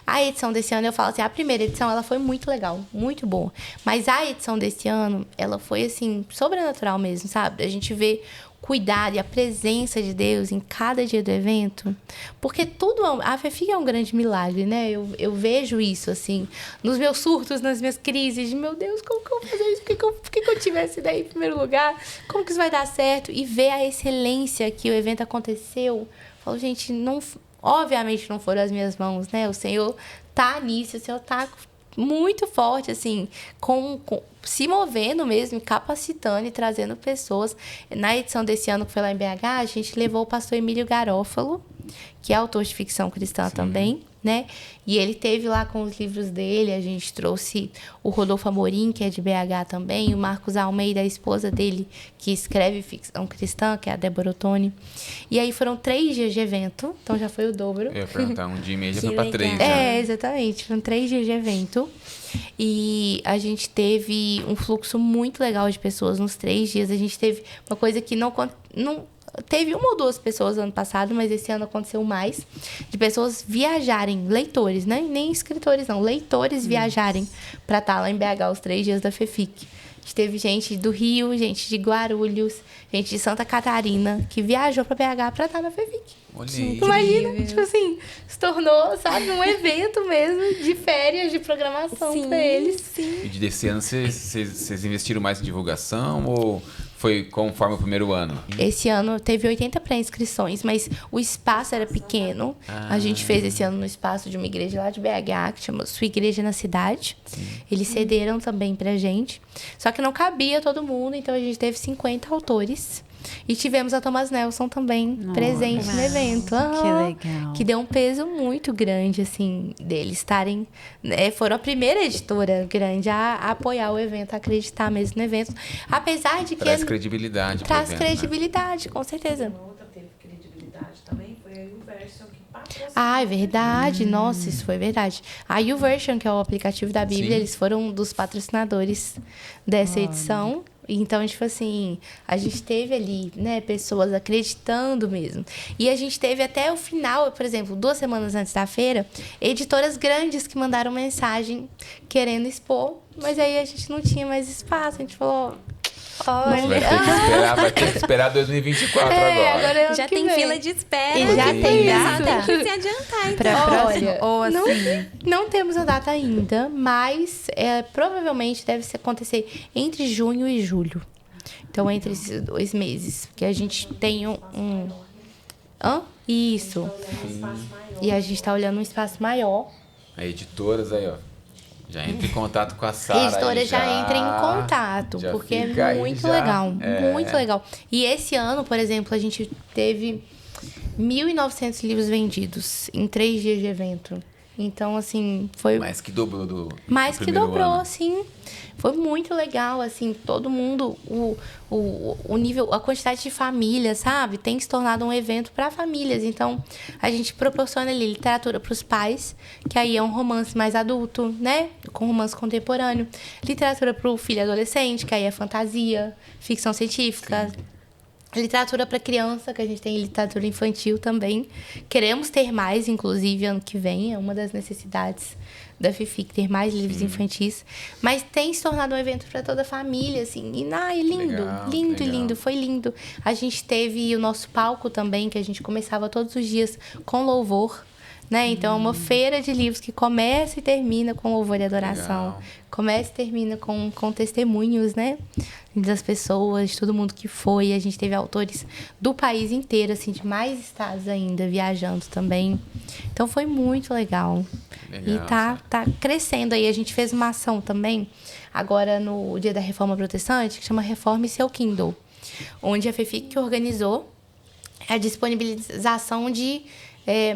S2: A edição desse ano, eu falo assim, a primeira edição, ela foi muito legal, muito boa. Mas a edição desse ano, ela foi, assim, sobrenatural mesmo, sabe? A gente vê o cuidado e a presença de Deus em cada dia do evento. Porque tudo... A FEFIC é um grande milagre, né? Eu vejo isso, assim, nos meus surtos, nas minhas crises, de, meu Deus, como que eu vou fazer isso? Por que eu tivesse daí em primeiro lugar? Como que isso vai dar certo? E ver a excelência que o evento aconteceu. Eu falo, gente, não... Obviamente não foram as minhas mãos, né? O Senhor tá nisso, o Senhor tá muito forte, assim, se movendo mesmo, capacitando e trazendo pessoas. Na edição desse ano, que foi lá em BH, a gente levou o pastor Emílio Garófalo, que é autor de ficção cristã também, né? E ele teve lá com os livros dele, a gente trouxe o Rodolfo Amorim, que é de BH também, o Marcos Almeida, a esposa dele, que escreve ficção cristã, que é a Débora Ottoni. E aí foram 3 dias de evento, então já foi o dobro.
S1: Eu ia perguntar, um dia e meio já
S3: Que
S1: foi pra
S3: legal.
S1: 3 já.
S2: Exatamente, foram 3 dias de evento. E a gente teve um fluxo muito legal de pessoas nos 3 dias. A gente teve uma coisa que não teve 1 ou 2 pessoas no ano passado, mas esse ano aconteceu mais, de pessoas viajarem, leitores, né? Nem escritores não, leitores viajarem para estar lá em BH os 3 dias da FEFIC. A gente teve gente do Rio, gente de Guarulhos, gente de Santa Catarina, que viajou para BH para estar na FEFIC.
S1: Olha aí.
S2: Imagina, tipo assim, se tornou, sabe, um evento mesmo de férias, de programação para eles.
S3: Sim.
S1: E desse ano, vocês investiram mais em divulgação ou foi conforme o primeiro ano?
S2: Esse ano teve 80 pré-inscrições, mas o espaço era pequeno. A gente fez esse ano no espaço de uma igreja lá de BH, que chama Sua Igreja na Cidade. Eles cederam também pra gente. Só que não cabia todo mundo, então a gente teve 50 autores. E tivemos a Thomas Nelson também presente no evento.
S4: Que legal.
S2: Que deu um peso muito grande, assim, deles estarem... Né, foram a primeira editora grande a apoiar o evento, a acreditar mesmo no evento. Apesar de que...
S1: Traz credibilidade pro
S2: Traz
S1: evento, né?
S2: credibilidade, com certeza.
S5: Uma outra teve credibilidade também, foi a YouVersion que patrocinou.
S2: Ah, é verdade. Nossa, isso foi verdade. A YouVersion, que é o aplicativo da Bíblia,
S1: Sim.
S2: eles foram um dos patrocinadores dessa edição. Então, tipo assim, a gente teve ali, né, pessoas acreditando mesmo. E a gente teve até o final, por exemplo, 2 semanas antes da feira, editoras grandes que mandaram mensagem querendo expor, mas aí a gente não tinha mais espaço. A gente falou, olha...
S1: Vai ter que esperar 2024 agora.
S2: é ano
S3: Já
S2: que
S3: tem
S2: vem.
S3: fila de espera.
S2: E já
S3: né?
S2: tem
S3: Só
S2: data.
S3: tem que se adiantar, então.
S4: Pra
S2: Olha,
S4: próxima, ou assim...
S2: Não temos a data ainda, mas provavelmente deve acontecer entre junho e julho. Então, entre esses 2 meses. Porque a gente tem um... Hã? Isso. E a gente está olhando um espaço maior.
S1: As editoras aí, ó. Já entra em contato com a Sara.
S2: A editora
S1: aí
S2: já entra em contato,
S1: já
S2: porque
S1: fica
S2: é
S1: aí
S2: muito
S1: já.
S2: legal.
S1: É.
S2: Muito legal. E esse ano, por exemplo, a gente teve 1.900 livros vendidos em 3 dias de evento. Então, assim, foi...
S1: Mais que dobrou do
S2: Mais
S1: do
S2: que
S1: primeiro
S2: dobrou,
S1: ano.
S2: assim. Foi muito legal, assim, todo mundo, o nível, a quantidade de famílias, sabe? Tem se tornado um evento para famílias. Então, a gente proporciona ali literatura para os pais, que aí é um romance mais adulto, né? Com romance contemporâneo. Literatura para o filho adolescente, que aí é fantasia, ficção científica. Literatura para criança, que a gente tem literatura infantil também. Queremos ter mais, inclusive, ano que vem. É uma das necessidades da FEFIC, ter mais livros infantis. Mas tem se tornado um evento para toda a família, assim. E, lindo,
S1: Legal,
S2: lindo,
S1: legal.
S2: lindo. Foi lindo. A gente teve o nosso palco também, que a gente começava todos os dias com louvor. Né? Então, é uma feira de livros que começa e termina com louvor e adoração.
S1: Legal.
S2: Começa e termina com testemunhos, né? Das pessoas, de todo mundo que foi. A gente teve autores do país inteiro, assim, de mais estados ainda, viajando também. Então, foi muito legal.
S1: Legal,
S2: E tá crescendo aí. A gente fez uma ação também, agora no Dia da Reforma Protestante, que chama Reforme Seu Kindle. Onde a FEFIC organizou a disponibilização de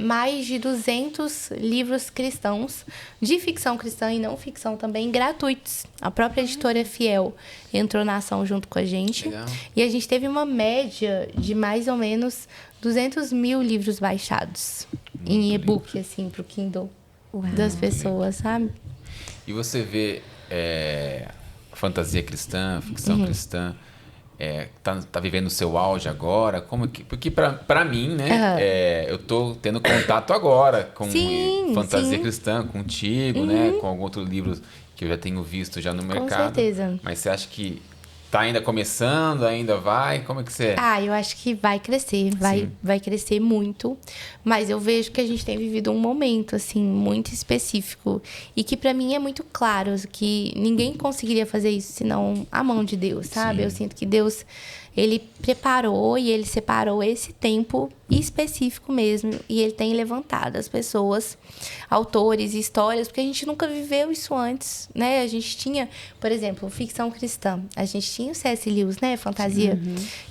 S2: mais de 200 livros cristãos, de ficção cristã e não ficção também, gratuitos. A própria editora Fiel entrou na ação junto com a gente.
S1: Legal.
S2: E a gente teve uma média de mais ou menos 200 mil livros baixados em e-book, assim, pro Kindle das pessoas, sabe?
S1: E você vê fantasia cristã, ficção cristã, tá vivendo o seu auge agora? Porque pra mim, né, eu tô tendo contato agora com fantasia cristã, contigo, né, com algum outro livro que eu já tenho visto já no mercado.
S2: Com certeza.
S1: Mas você acha que tá ainda começando, ainda vai? Como é que você...
S2: Eu acho que vai crescer, vai crescer muito. Mas eu vejo que a gente tem vivido um momento, assim, muito específico. E que pra mim é muito claro que ninguém conseguiria fazer isso senão a mão de Deus, sabe?
S1: Sim.
S2: Eu sinto que Deus, ele preparou e ele separou esse tempo específico mesmo. E ele tem levantado as pessoas, autores, histórias, porque a gente nunca viveu isso antes, né? A gente tinha, por exemplo, ficção cristã. A gente tinha o C.S. Lewis, né? Fantasia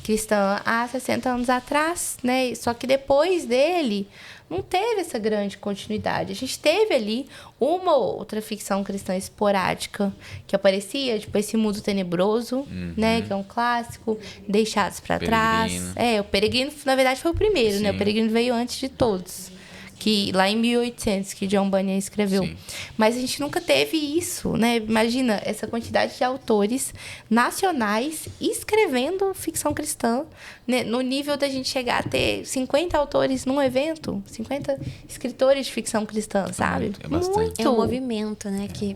S2: cristã há 60 anos atrás, né? Só que depois dele não teve essa grande continuidade. A gente teve ali uma ou outra ficção cristã esporádica que aparecia, tipo esse Mundo Tenebroso, né, que é um clássico, Deixados para Trás. O Peregrino, na verdade, foi o primeiro, né? O Peregrino veio antes de todos. Que lá em 1800 que John Bunyan escreveu.
S1: Sim.
S2: Mas a gente nunca teve isso, né? Imagina essa quantidade de autores nacionais escrevendo ficção cristã, né? No nível da gente chegar a ter 50 autores num evento, 50 escritores de ficção cristã, sabe?
S1: É bastante.
S2: Muito.
S3: É um movimento, né, que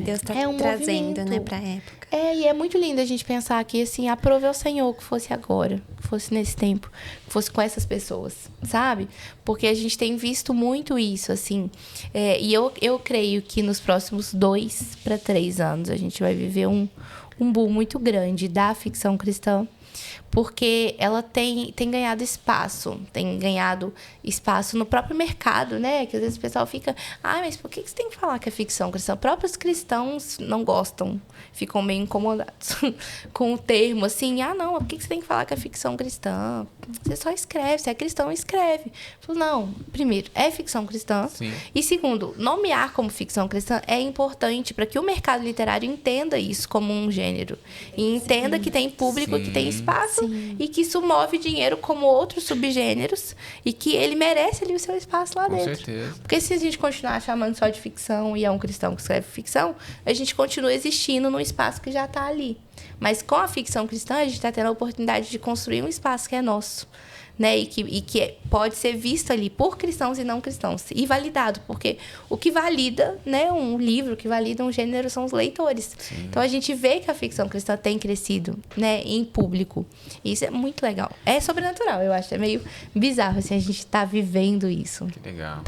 S3: Deus está trazendo,
S2: movimento.
S3: né, pra época.
S2: E é muito lindo a gente pensar que, assim, aprove ao Senhor que fosse agora, que fosse nesse tempo, que fosse com essas pessoas, sabe? Porque a gente tem visto muito isso, assim. E eu creio que nos próximos 2 para 3 anos a gente vai viver um boom muito grande da ficção cristã, porque ela tem ganhado espaço no próprio mercado, né? Que às vezes o pessoal fica, mas por que você tem que falar que é ficção cristã? Próprios cristãos não gostam, ficam meio incomodados com o termo, assim, não, por que você tem que falar que é ficção cristã? Você só escreve, você é cristão, escreve. Eu falo, não, primeiro, é ficção cristã.
S1: Sim.
S2: E segundo, nomear como ficção cristã é importante para que o mercado literário entenda isso como um gênero. E entenda que tem público, que tem espaço e que isso move dinheiro como outros subgêneros e que ele merece ali o seu espaço lá dentro.
S1: Com certeza.
S2: Porque se a gente continuar chamando só de ficção e é um cristão que escreve ficção, a gente continua existindo num espaço que já está ali. Mas com a ficção cristã, a gente está tendo a oportunidade de construir um espaço que é nosso, né? E que pode ser visto ali por cristãos e não cristãos. E validado, porque o que valida, né, um livro, o que valida um gênero são os leitores. Sim. Então, a gente vê que a ficção cristã tem crescido, né, em público. E isso é muito legal. É sobrenatural, eu acho. É meio bizarro, assim, a gente tá vivendo isso.
S1: Que legal.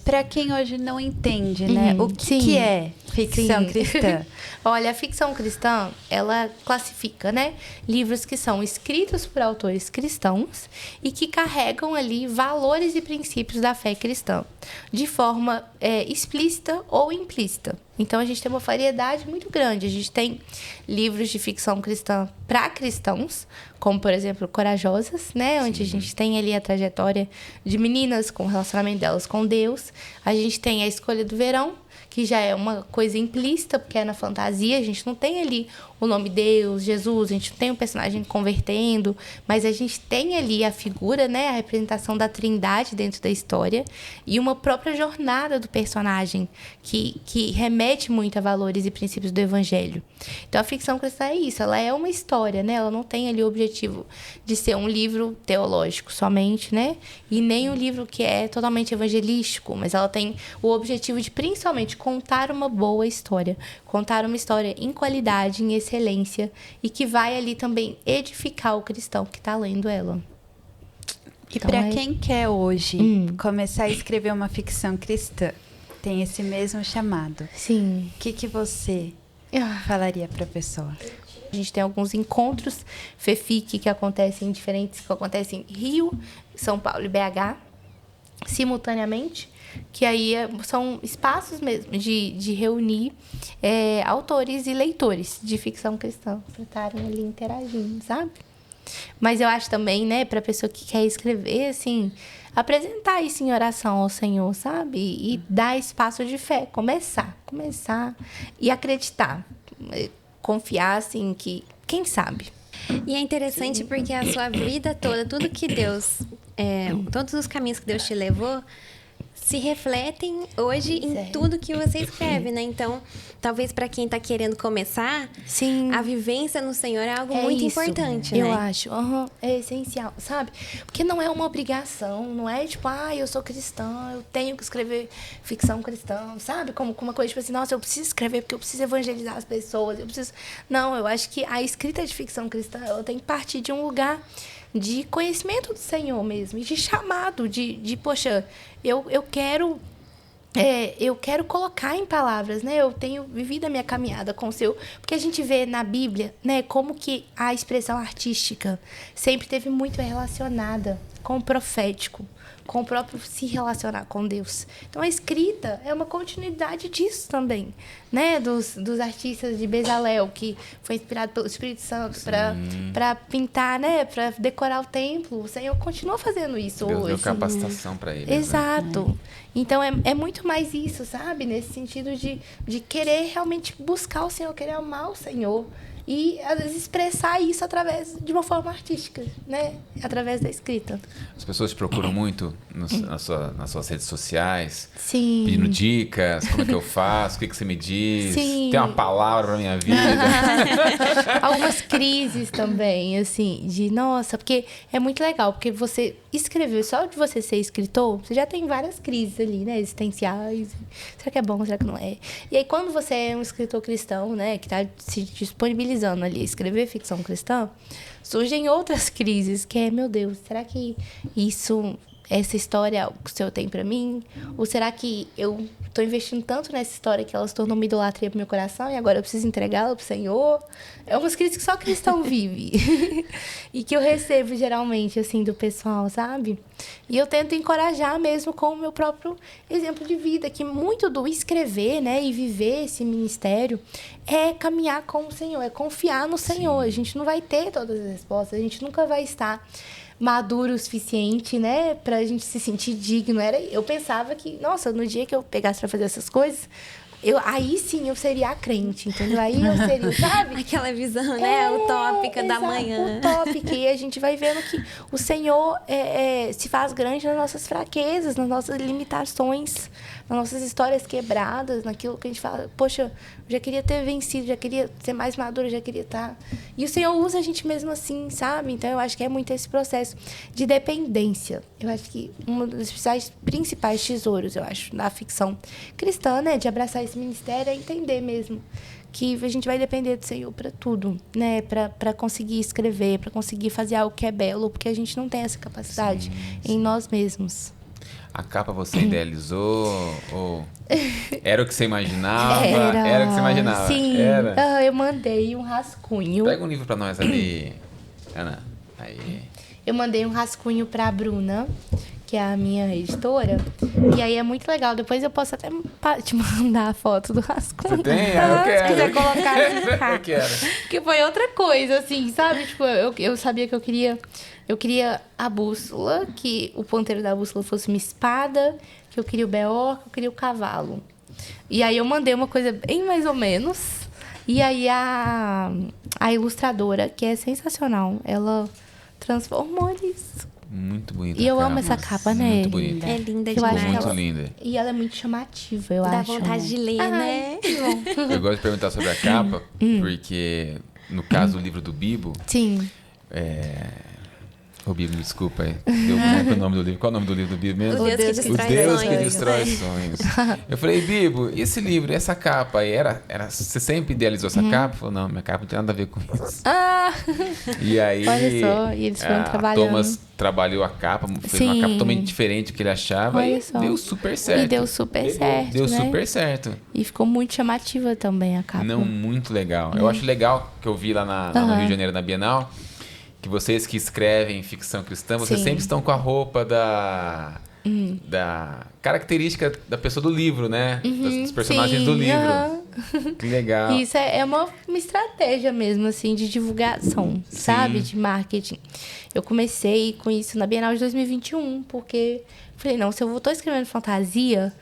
S4: Para quem hoje não entende, né, o que é ficção cristã?
S2: Olha, a ficção cristã, ela classifica, né, livros que são escritos por autores cristãos e que carregam ali valores e princípios da fé cristã, de forma explícita ou implícita. Então, a gente tem uma variedade muito grande. A gente tem livros de ficção cristã para cristãos, como, por exemplo, Corajosas, né? Onde a gente tem ali a trajetória de meninas com o relacionamento delas com Deus. A gente tem A Escolha do Verão, que já é uma coisa implícita, porque é na fantasia, a gente não tem ali o nome Deus, Jesus, a gente não tem o personagem convertendo, mas a gente tem ali a figura, né, a representação da Trindade dentro da história e uma própria jornada do personagem que remete muito a valores e princípios do Evangelho. Então, a ficção cristã é isso, ela é uma história, né, ela não tem ali o objetivo de ser um livro teológico somente, né, e nem um livro que é totalmente evangelístico, mas ela tem o objetivo de, principalmente, contar uma boa história, contar uma história em qualidade, em excelência, e que vai ali também edificar o cristão que está lendo ela.
S4: E
S2: Então,
S4: para quem quer hoje começar a escrever uma ficção cristã, tem esse mesmo chamado.
S2: Sim.
S4: O que você falaria para a pessoa?
S2: A gente tem alguns encontros FEFIC que acontecem em Rio, São Paulo e BH, simultaneamente, que aí são espaços mesmo de reunir autores e leitores de ficção cristã para estarem ali interagindo, sabe? Mas eu acho também, né, pra pessoa que quer escrever, assim, apresentar isso em oração ao Senhor, sabe? E dar espaço de fé. Começar e acreditar. Confiar, assim, que quem sabe?
S3: E é interessante porque a sua vida toda, tudo que Deus... todos os caminhos que Deus te levou se refletem hoje em tudo que você escreve, né? Então, talvez para quem tá querendo começar,
S2: Sim.
S3: a vivência no Senhor é algo muito importante, né?
S2: Eu acho. É essencial, sabe? Porque não é uma obrigação, não é tipo, eu sou cristã, eu tenho que escrever ficção cristã, sabe? Como uma coisa tipo assim, nossa, eu preciso escrever porque eu preciso evangelizar as pessoas, Não, eu acho que a escrita de ficção cristã, ela tem que partir de um lugar de conhecimento do Senhor mesmo, de chamado, poxa, eu quero colocar em palavras, né? Eu tenho vivido a minha caminhada com o Senhor, porque a gente vê na Bíblia, né, como que a expressão artística sempre teve muito relacionada com o profético, com o próprio se relacionar com Deus. Então, a escrita é uma continuidade disso também, né? Dos artistas de Bezalel, que foi inspirado pelo Espírito Santo para pintar, né? Para decorar o templo. O Senhor continua fazendo isso
S1: Deus
S2: hoje.
S1: deu capacitação para eles.
S2: Exato. Né? Então, é muito mais isso, sabe? Nesse sentido de querer realmente buscar o Senhor, querer amar o Senhor. E, às vezes, expressar isso de uma forma artística, né? Através da escrita.
S1: As pessoas te procuram muito nas suas redes sociais.
S2: Sim.
S1: Pedindo dicas, como é que eu faço, o que você me diz.
S2: Sim.
S1: Tem uma palavra pra minha vida.
S2: Algumas crises também, assim, nossa, porque é muito legal, porque você escreveu, só de você ser escritor, você já tem várias crises ali, né, existenciais. Será que é bom, será que não é? E aí, quando você é um escritor cristão, né, que tá se disponibilizando ali a escrever ficção cristã, surgem outras crises, que é, meu Deus, será que essa história que o Senhor tem pra mim? Ou será que eu tô investindo tanto nessa história que ela se tornou uma idolatria pro meu coração e agora eu preciso entregá-la pro Senhor? É umas crises que só cristão vive. E que eu recebo geralmente, assim, do pessoal, sabe? E eu tento encorajar mesmo com o meu próprio exemplo de vida, que muito do escrever, né, e viver esse ministério é caminhar com o Senhor, é confiar no Senhor. A gente não vai ter todas as respostas, a gente nunca vai estar maduro o suficiente, né, pra gente se sentir digno. Eu pensava que, nossa, no dia que eu pegasse pra fazer essas coisas, aí sim eu seria a crente, entendeu? Aí eu seria, sabe?
S3: Aquela visão, né? Utópica da manhã.
S2: Utópica. E a gente vai vendo que o Senhor se faz grande nas nossas fraquezas, nas nossas limitações, nas nossas histórias quebradas, naquilo que a gente fala, poxa, eu já queria ter vencido, já queria ser mais madura, já queria estar... E o Senhor usa a gente mesmo assim, sabe? Então, eu acho que é muito esse processo de dependência. Eu acho que um dos principais tesouros, eu acho, da ficção cristã, né? De abraçar esse ministério é entender mesmo que a gente vai depender do Senhor para tudo, né? Para conseguir escrever, para conseguir fazer algo que é belo, porque a gente não tem essa capacidade em nós mesmos.
S1: A capa você idealizou? Ou era o que você imaginava?
S2: Era
S1: o que você imaginava?
S2: Sim.
S1: Era?
S2: Eu mandei um rascunho.
S1: Pega um livro pra nós ali, Ana. Aí.
S2: Eu mandei um rascunho pra Bruna, que é a minha editora. E aí é muito legal. Depois eu posso até te mandar a foto do rascunho.
S1: Você tem? Eu quero.
S2: Se quiser colocar.
S1: Eu quero.
S2: Que foi outra coisa, assim, sabe? Tipo, eu sabia que eu queria a bússola, que o ponteiro da bússola fosse uma espada, que eu queria o B.O., que eu queria o cavalo. E aí eu mandei uma coisa bem mais ou menos. E aí a ilustradora, que é sensacional, ela transformou nisso.
S1: Muito bonita.
S2: E eu amo essa capa, né?
S1: Muito bonita.
S3: É linda
S2: Eu
S3: demais.
S2: acho que
S1: Muito
S2: ela-
S1: linda.
S2: E ela é muito chamativa, eu
S3: Dá
S2: acho.
S3: vontade de ler, né?
S2: Que bom.
S1: Eu gosto de perguntar sobre a capa, porque no caso do livro do Bibo,
S2: Sim.
S1: Ô, Bibo, me desculpa aí. Eu não lembro o nome do livro. Qual é o nome do livro do Bibo mesmo?
S3: O Deus que
S2: O
S3: destrói
S1: O Deus que
S3: sonhos,
S1: destrói
S3: né?
S1: sonhos. Eu falei, Bibo, e esse livro, e essa capa? E você sempre idealizou essa capa? Falou, não, minha capa não tem nada a ver com isso.
S2: Ah!
S1: E aí,
S2: Olha só, e eles foram
S1: a
S2: trabalhando.
S1: Thomas trabalhou a capa, fez uma
S2: Sim.
S1: capa totalmente diferente do que ele achava
S2: Olha
S1: e
S2: só.
S1: deu super certo.
S2: E deu super certo,
S1: Deu
S2: né?
S1: super certo.
S2: E ficou muito chamativa também a capa.
S1: Não, muito legal. Eu acho legal que eu vi lá lá no Rio de Janeiro, na Bienal, que vocês que escrevem ficção cristã, vocês
S2: Sim.
S1: sempre estão com a roupa da característica da pessoa do livro, né? Dos personagens
S2: sim,
S1: do livro.
S2: aham.
S1: Que legal.
S2: E isso é uma estratégia mesmo, assim, de divulgação, sabe? De marketing. Eu comecei com isso na Bienal de 2021, porque falei, não, se eu tô escrevendo fantasia,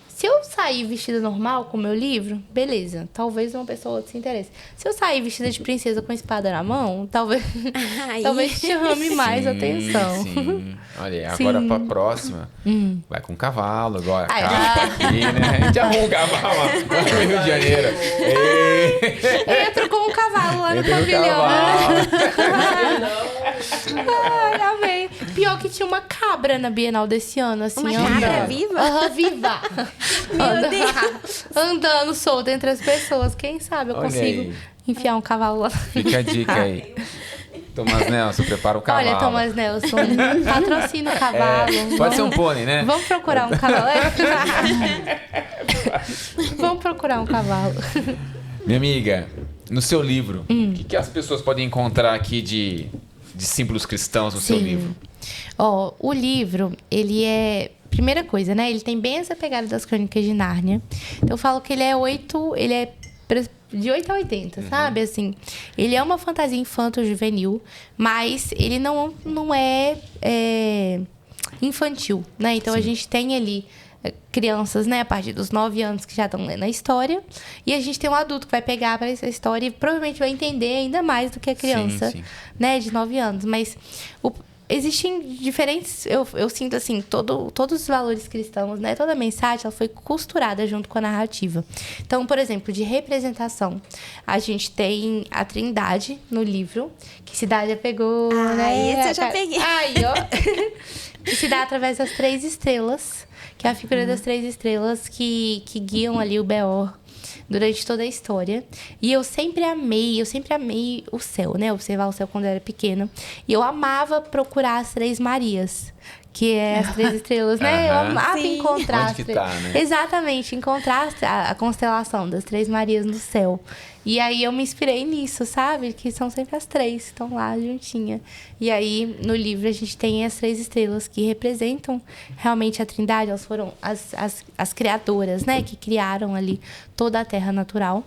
S2: se eu sair vestida normal com o meu livro, beleza, talvez uma pessoa se interesse. Se eu sair vestida de princesa com espada na mão, talvez chame mais atenção.
S1: Sim. Olha,
S2: Sim.
S1: agora pra próxima, vai com cavalo, agora aqui, né? A gente arruma um cavalo lá no Rio de Janeiro.
S2: Entro com um cavalo lá no
S1: Entra no
S2: pavilhão.
S1: cavalo.
S2: Ai, amei. Pior que tinha uma cabra na Bienal desse ano, assim.
S3: Uma
S2: andando.
S3: cabra viva?
S2: Aham, viva.
S3: Meu Deus.
S2: Andando solta entre as pessoas. Quem sabe eu
S1: Olha
S2: consigo
S1: aí.
S2: enfiar um cavalo lá.
S1: Fica a dica aí. Tomás Nelson, prepara o cavalo.
S2: Olha, Thomas Nelson, patrocina o cavalo.
S1: Pode ser um pônei, né?
S2: Vamos procurar um cavalo. Vamos procurar um cavalo.
S1: Minha amiga, no seu livro, o que as pessoas podem encontrar aqui de símbolos cristãos no seu livro?
S2: Ó, o livro, ele é... Primeira coisa, né? Ele tem bem essa pegada das Crônicas de Nárnia. Então, eu falo que ele é de 8 a 80, sabe? Assim, ele é uma fantasia infanto-juvenil, mas ele não é infantil, né? Então, a gente tem ali crianças, né, a partir dos 9 anos que já estão lendo a história, e a gente tem um adulto que vai pegar para essa história e provavelmente vai entender ainda mais do que a criança, né, de 9 anos. Mas existem diferentes... Eu sinto, assim, todos os valores cristãos, né? Toda a mensagem, ela foi costurada junto com a narrativa. Então, por exemplo, de representação, a gente tem a Trindade no livro, que Cidade já pegou, né?
S3: Esse eu já peguei.
S2: Aí, ó. Que se dá através das 3 estrelas, que é a figura das 3 estrelas que guiam ali o Beor durante toda a história. E eu sempre amei o céu, né? Observar o céu quando eu era pequena. E eu amava procurar as 3 Marias, que é as 3 estrelas, né? Eu amava encontrar.
S1: Onde que tá, né?
S2: Exatamente, encontrar a constelação das 3 Marias no céu. E aí eu me inspirei nisso, sabe? Que são sempre as 3, que estão lá juntinha. E aí, no livro, a gente tem as 3 estrelas que representam realmente a Trindade. Elas foram as criadoras, né? Que criaram ali toda a terra natural.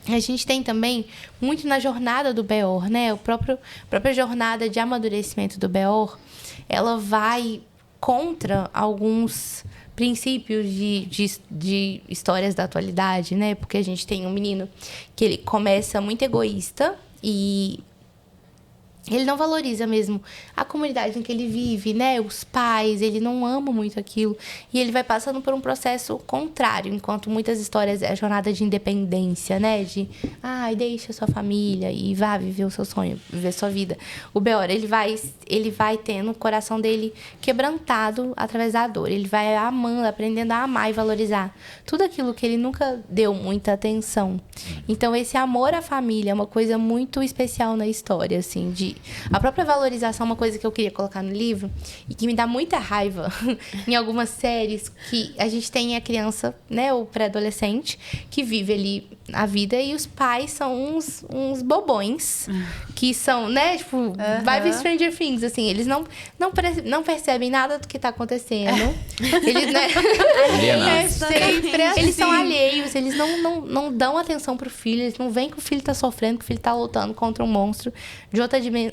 S2: A gente tem também muito na jornada do Beor, né? A própria jornada de amadurecimento do Beor, ela vai contra alguns princípios de histórias da atualidade, né? Porque a gente tem um menino que ele começa muito egoísta e ele não valoriza mesmo a comunidade em que ele vive, né? Os pais, ele não ama muito aquilo. E ele vai passando por um processo contrário, enquanto muitas histórias é a jornada de independência, né? De, deixa sua família e vá viver o seu sonho, viver sua vida. O Beor, ele vai tendo o coração dele quebrantado através da dor. Ele vai amando, aprendendo a amar e valorizar tudo aquilo que ele nunca deu muita atenção. Então, esse amor à família é uma coisa muito especial na história, assim, a própria valorização é uma coisa que eu queria colocar no livro e que me dá muita raiva em algumas séries, que a gente tem a criança, né, o pré-adolescente, que vive ali a vida e os pais são uns bobões, que são, né, tipo, vai ver Stranger Things, assim, eles não percebem nada do que tá acontecendo. Eles, né, sempre assim. Eles são alheios, eles não dão atenção pro filho, eles não veem que o filho tá sofrendo, que o filho tá lutando contra um monstro de outra dimensão.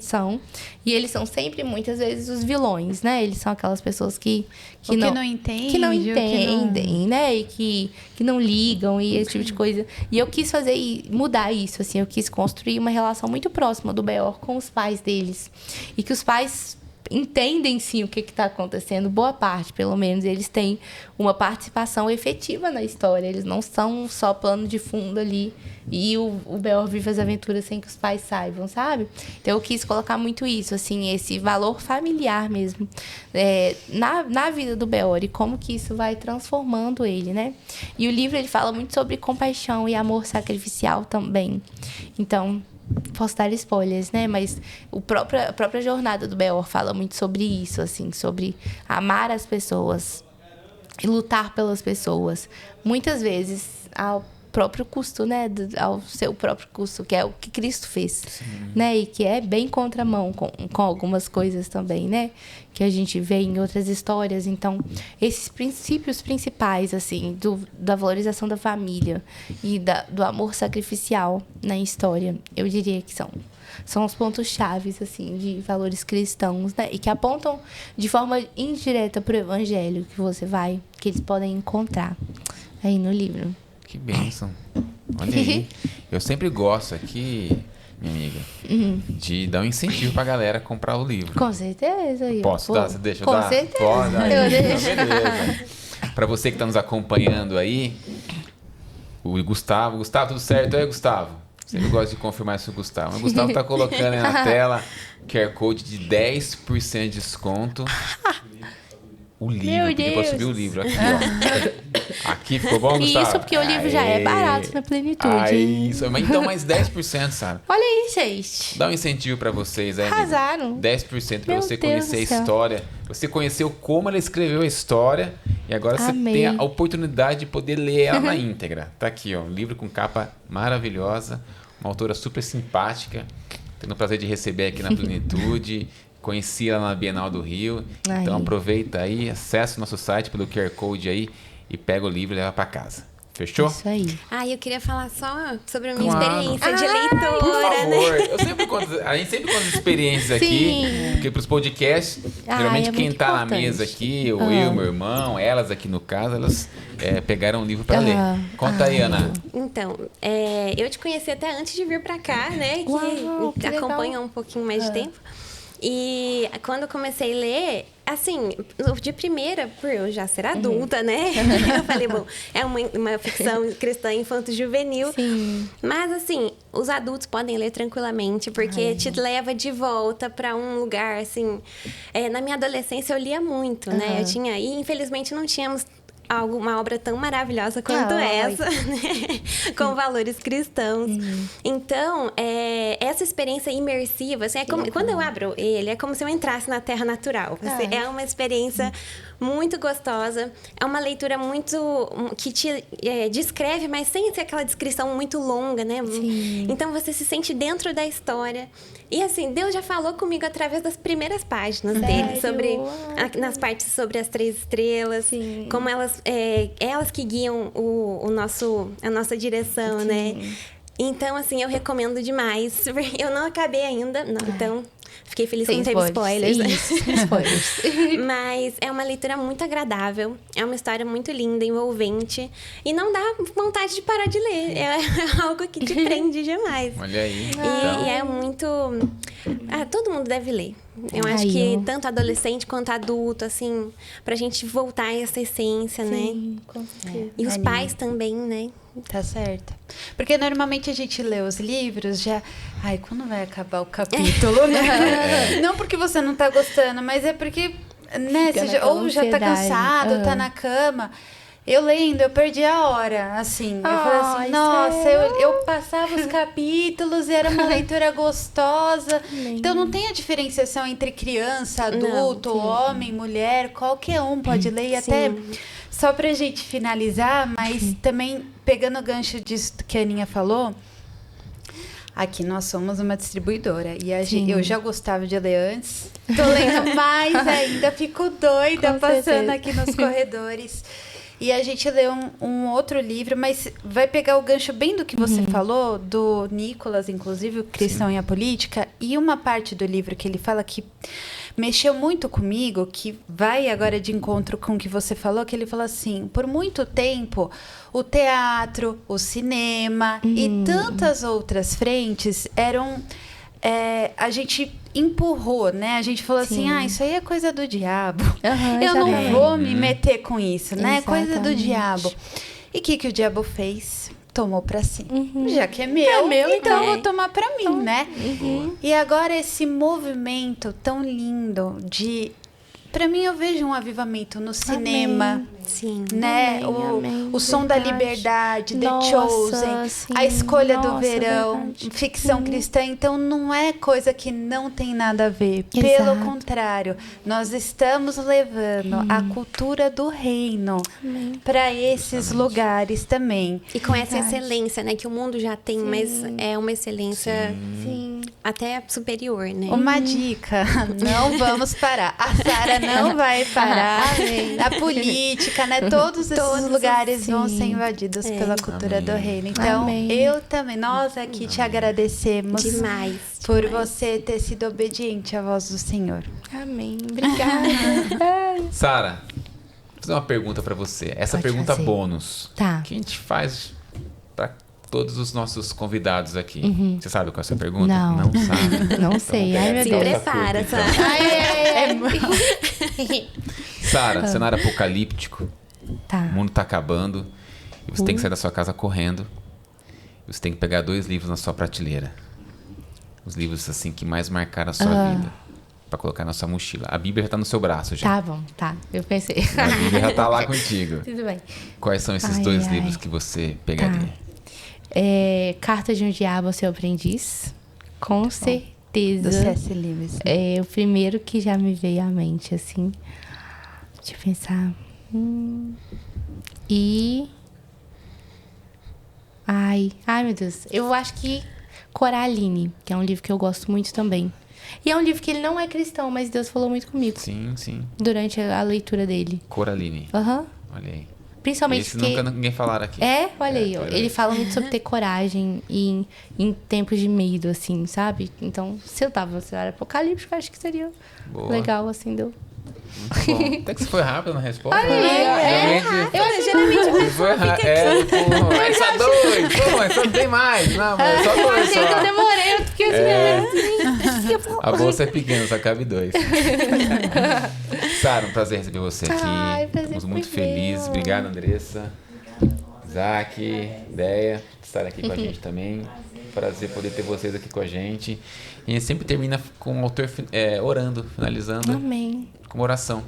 S2: E eles são sempre, muitas vezes, os vilões, né? Eles são aquelas pessoas que não entendem, né? E que não ligam e esse tipo de coisa. E eu quis mudar isso, assim. Eu quis construir uma relação muito próxima do Beor com os pais deles. E que os pais entendem, sim, o que está acontecendo. Boa parte, pelo menos, eles têm uma participação efetiva na história. Eles não são só plano de fundo ali e o Beor vive as aventuras sem que os pais saibam, sabe? Então, eu quis colocar muito isso, assim, esse valor familiar mesmo na vida do Beor e como que isso vai transformando ele, né? E o livro, ele fala muito sobre compaixão e amor sacrificial também. Então, posso dar spoilers, né? Mas a própria jornada do Beor fala muito sobre isso, assim, sobre amar as pessoas e lutar pelas pessoas. Muitas vezes, próprio custo, né? Ao seu próprio custo, que é o que Cristo fez, né? E que é bem contramão com algumas coisas também, né? Que a gente vê em outras histórias. Então, esses princípios principais, assim, da valorização da família e do amor sacrificial na história, eu diria que são os pontos chaves, assim, de valores cristãos, né? E que apontam de forma indireta para o evangelho que eles podem encontrar aí no livro.
S1: Que bênção. Olha aí. Eu sempre gosto aqui, minha amiga, de dar um incentivo pra galera comprar o livro.
S2: Com certeza.
S1: Posso dar? Você deixa eu
S2: com
S1: dar?
S2: certeza.
S1: Pode.
S2: Eu deixo.
S1: Então, beleza. Pra você que tá nos acompanhando aí, o Gustavo. Gustavo, tudo certo aí, Gustavo? Sempre gosto de confirmar isso com o Gustavo. O Gustavo tá colocando aí na tela QR Code de 10% de desconto. O livro, pedi pra subir o livro aqui, ó. Aqui ficou bom, Gustavo?
S2: Isso porque o livro já é barato na plenitude.
S1: Isso. Mas então mais 10%, sabe?
S2: Olha aí, gente.
S1: Dá um incentivo pra vocês aí.
S2: Arrasaram.
S1: 10% pra
S2: Meu
S1: você
S2: Deus
S1: conhecer a
S2: do céu.
S1: história. Você conheceu como ela escreveu a história. E agora
S2: Amei.
S1: você tem a oportunidade de poder ler ela na íntegra. Tá aqui, ó. Um livro com capa maravilhosa. Uma autora super simpática. Tendo o prazer de receber aqui na Plenitude. Conheci ela na Bienal do Rio.
S2: Aí.
S1: Então aproveita aí, acessa o nosso site pelo QR Code aí e pega o livro e leva pra casa. Fechou?
S2: Isso aí.
S3: Eu queria falar só sobre a minha
S1: Claro.
S3: experiência de
S1: Por
S3: leitora, né?
S1: favor, a gente sempre conta as experiências aqui,
S2: Sim.
S1: porque pros podcasts, geralmente
S2: é
S1: quem
S2: muito
S1: tá na
S2: importante.
S1: mesa aqui, eu, meu irmão, elas aqui no caso, elas pegaram um livro pra ler. Conta aí, Ana.
S3: Então, eu te conheci até antes de vir pra cá, né?
S2: Uau, que legal.
S3: Acompanha um pouquinho mais de tempo. E quando eu comecei a ler, assim, de primeira, por eu já ser adulta, né? Eu falei, bom, é uma ficção cristã infanto-juvenil.
S2: Sim.
S3: Mas, assim, os adultos podem ler tranquilamente, porque te leva de volta para um lugar, assim... na minha adolescência, eu lia muito, né? Eu tinha... E, infelizmente, não tínhamos uma obra tão maravilhosa quanto essa, né? Com valores cristãos. Então, essa experiência imersiva, assim, quando eu abro ele, é como se eu entrasse na terra natural. É uma experiência muito gostosa. É uma leitura muito... que te descreve, mas sem ser aquela descrição muito longa, né?
S2: Sim.
S3: Então, você se sente dentro da história. E, assim, Deus já falou comigo através das primeiras páginas dele, nas partes sobre as 3 estrelas,
S2: Sim.
S3: como elas que guiam a nossa direção,
S2: Sim.
S3: né? Então, assim, eu recomendo demais. Eu não acabei ainda, então fiquei feliz que não teve spoilers.
S2: Isso, sem spoilers.
S3: Mas é uma leitura muito agradável, é uma história muito linda, envolvente, e não dá vontade de parar de ler. É algo que te prende demais.
S1: Olha aí.
S3: E é muito... todo mundo deve ler. Eu acho que tanto adolescente quanto adulto, assim, pra gente voltar a essa essência, né?
S2: Com certeza.
S3: E os pais também, né?
S4: Tá certo. Porque normalmente a gente lê os livros já... Ai, quando vai acabar o capítulo, né? Não porque você não tá gostando, mas é porque, né? Você ou já tá cansado, ou tá na cama... Eu lendo, eu perdi a hora, assim. Eu falei assim, nossa, eu passava os capítulos e era uma leitura gostosa. Então, não tem a diferenciação entre criança, adulto, homem, mulher. Qualquer um pode ler. E até, só pra gente finalizar, mas também pegando o gancho disso que a Aninha falou... Aqui nós somos uma distribuidora e eu já gostava de ler antes. Tô lendo mais ainda, fico doida passando aqui nos corredores. E a gente leu um outro livro, mas vai pegar o gancho bem do que você falou, do Nicholas, inclusive, o Cristão e a Política. E uma parte do livro que ele fala que mexeu muito comigo, que vai agora de encontro com o que você falou, que ele fala assim, por muito tempo, o teatro, o cinema e tantas outras frentes eram... a gente empurrou, né? A gente falou assim, isso aí é coisa do diabo. Eu não vou me meter com isso, né? Coisa do diabo. E o que o diabo fez? Tomou pra si. Já que é meu, então eu vou tomar pra mim, né? E agora esse movimento tão lindo de... Pra mim, eu vejo um avivamento no cinema.
S3: Sim.
S4: Né?
S2: Amém,
S4: o som da
S2: verdade.
S4: liberdade, The
S2: Nossa,
S4: Chosen,
S2: sim.
S4: a escolha do
S2: Nossa,
S4: verão,
S2: verdade.
S4: ficção cristã. Então não é coisa que não tem nada a ver.
S2: Exato.
S4: Pelo contrário, nós estamos levando a cultura do reino para esses lugares também.
S3: E com essa
S2: Verdade.
S3: excelência, né? Que o mundo já tem, mas é uma excelência
S2: Sim.
S3: até superior, né?
S4: Uma dica, não vamos parar. A Sara não vai parar. A política, né? Todos esses lugares vão ser invadidos pela cultura do reino. Então, eu também, nós aqui te agradecemos
S3: Demais.
S4: por você ter sido obediente à voz do Senhor.
S2: Amém. Obrigada.
S1: Sara, vou fazer uma pergunta pra você. Essa
S2: Pode
S1: pergunta
S2: fazer.
S1: bônus.
S2: Tá.
S1: Que a gente faz pra todos os nossos convidados aqui. Você sabe qual é essa pergunta?
S2: Não.
S1: Não sabe.
S2: Não sei. Ai, meu
S3: Se
S2: Deus.
S3: prepara,
S1: Então.
S3: Sara.
S1: Sara, cenário apocalíptico.
S2: Tá.
S1: O mundo tá acabando. E você tem que sair da sua casa correndo. E você tem que pegar 2 livros na sua prateleira. Os livros, assim, que mais marcaram a sua vida. Pra colocar na sua mochila. A Bíblia já tá no seu braço, já.
S2: Tá bom, tá. Eu pensei.
S1: A Bíblia já tá lá contigo.
S2: Tudo bem.
S1: Quais são esses
S2: Ai,
S1: 2
S2: ai.
S1: livros que você pegaria?
S2: Carta de um Diabo ao Seu Aprendiz. Com certeza.
S4: Do C.S. Lewis.
S2: É o primeiro que já me veio à mente, assim. Deixa eu pensar. E... Ai, meu Deus. Eu acho que Coraline, que é um livro que eu gosto muito também. E é um livro que ele não é cristão, mas Deus falou muito comigo
S1: Sim, sim.
S2: durante a leitura dele.
S1: Coraline.
S2: Aham.
S1: Olha aí.
S2: Principalmente
S1: Esse
S2: porque...
S1: nunca ninguém falaram aqui.
S2: Olha aí, ó. Ele fala muito sobre ter coragem em tempos de medo, assim, sabe? Então, se eu tava no cenário apocalíptico, eu acho que seria
S1: Boa.
S2: legal, assim, deu.
S1: Muito bom. Até que você foi rápido na resposta.
S2: Olha aí,
S1: Geralmente, você foi rápido. É só 2. Pô, mas só não tem mais. Não, mas é só 2
S2: achei que eu
S1: só.
S2: demorei, eu fiquei assim,
S1: A bolsa é pequena, só cabe 2. Sara, um prazer receber você aqui.
S2: Ai, prazer
S1: Estamos
S2: foi
S1: muito
S2: meu.
S1: felizes. Obrigado, Andressa. Isaac, Ideia, estar aqui com a gente também. Prazer poder ter vocês aqui com a gente. E a gente sempre termina com o autor orando, finalizando
S2: Amém.
S1: com uma oração.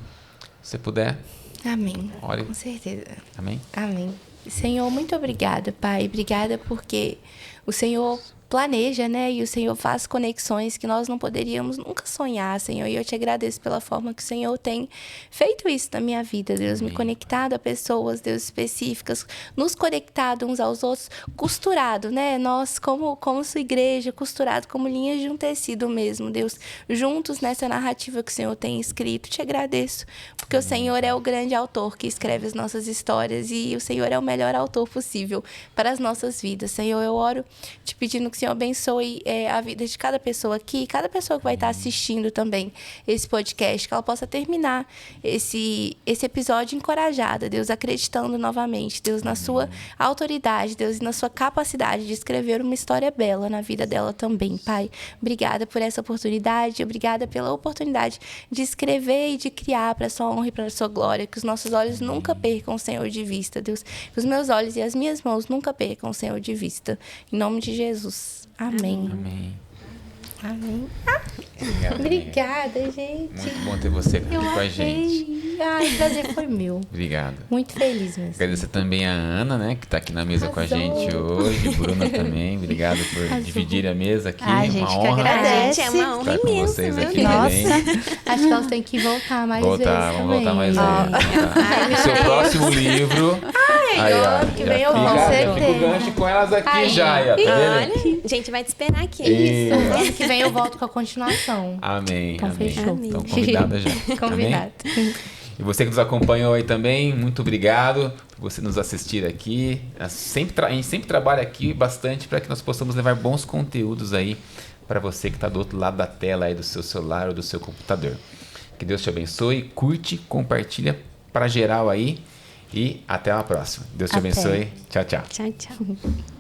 S1: Se você puder,
S2: Amém.
S1: ore.
S2: Com certeza.
S1: Amém?
S2: Amém. Senhor, muito obrigada, Pai. Obrigada porque o Senhor planeja, né? E o Senhor faz conexões que nós não poderíamos nunca sonhar, Senhor. E eu te agradeço pela forma que o Senhor tem feito isso na minha vida, Deus. Me conectado a pessoas, Deus, específicas, nos conectado uns aos outros, costurado, né? Nós, como sua igreja, costurado como linhas de um tecido mesmo, Deus. Juntos nessa narrativa que o Senhor tem escrito. Te agradeço, porque o Senhor é o grande autor que escreve as nossas histórias e o Senhor é o melhor autor possível para as nossas vidas. Senhor, eu oro te pedindo que o Senhor abençoe a vida de cada pessoa aqui, cada pessoa que vai estar assistindo também esse podcast, que ela possa terminar esse episódio encorajada, Deus, acreditando novamente, Deus, na sua autoridade, Deus, e na sua capacidade de escrever uma história bela na vida dela também, Pai. Obrigada por essa oportunidade, obrigada pela oportunidade de escrever e de criar para a sua honra e para a sua glória, que os nossos olhos nunca percam o Senhor de vista, Deus, que os meus olhos e as minhas mãos nunca percam o Senhor de vista. Em nome de Jesus. Amém.
S1: Amém.
S2: Amém.
S1: Obrigado,
S2: Obrigada, gente.
S1: muito bom ter você aqui com a gente.
S2: Ai, o prazer foi meu.
S1: Obrigado.
S2: Muito feliz mesmo.
S1: Agradecer também a Ana, né, que está aqui na mesa com a
S2: Arrasou.
S1: gente hoje. Bruna também. Obrigado por dividir a mesa aqui.
S4: A gente
S1: uma
S4: que
S1: honra
S4: agradece.
S3: Gente, é uma honra
S1: estar com
S3: imensa,
S1: vocês
S3: meu
S1: aqui
S3: Deus.
S1: também.
S2: Acho que elas têm que voltar mais vezes
S1: Vamos
S2: também.
S1: voltar mais
S2: Ó.
S1: vezes. O seu próximo livro. Aí, ó,
S2: que
S1: já
S2: vem eu
S1: fica-
S2: com
S1: já
S2: certeza.
S1: fica o gancho com elas aqui
S2: Aí.
S1: já, aí, ó, tá vendo?
S3: Olha, a gente vai te esperar aqui.
S1: Isso.
S2: Ano que vem eu volto com a continuação.
S1: Amém.
S2: Então,
S1: amém.
S2: fechou.
S1: Então, convidada já.
S2: Combinado.
S1: Amém? E você que nos acompanhou aí também, muito obrigado por você nos assistir aqui. A gente sempre trabalha aqui bastante para que nós possamos levar bons conteúdos aí para você que está do outro lado da tela aí do seu celular ou do seu computador. Que Deus te abençoe, curte, compartilha para geral aí e até a próxima. Deus te
S2: Até.
S1: abençoe. Tchau, tchau.
S3: Tchau, tchau.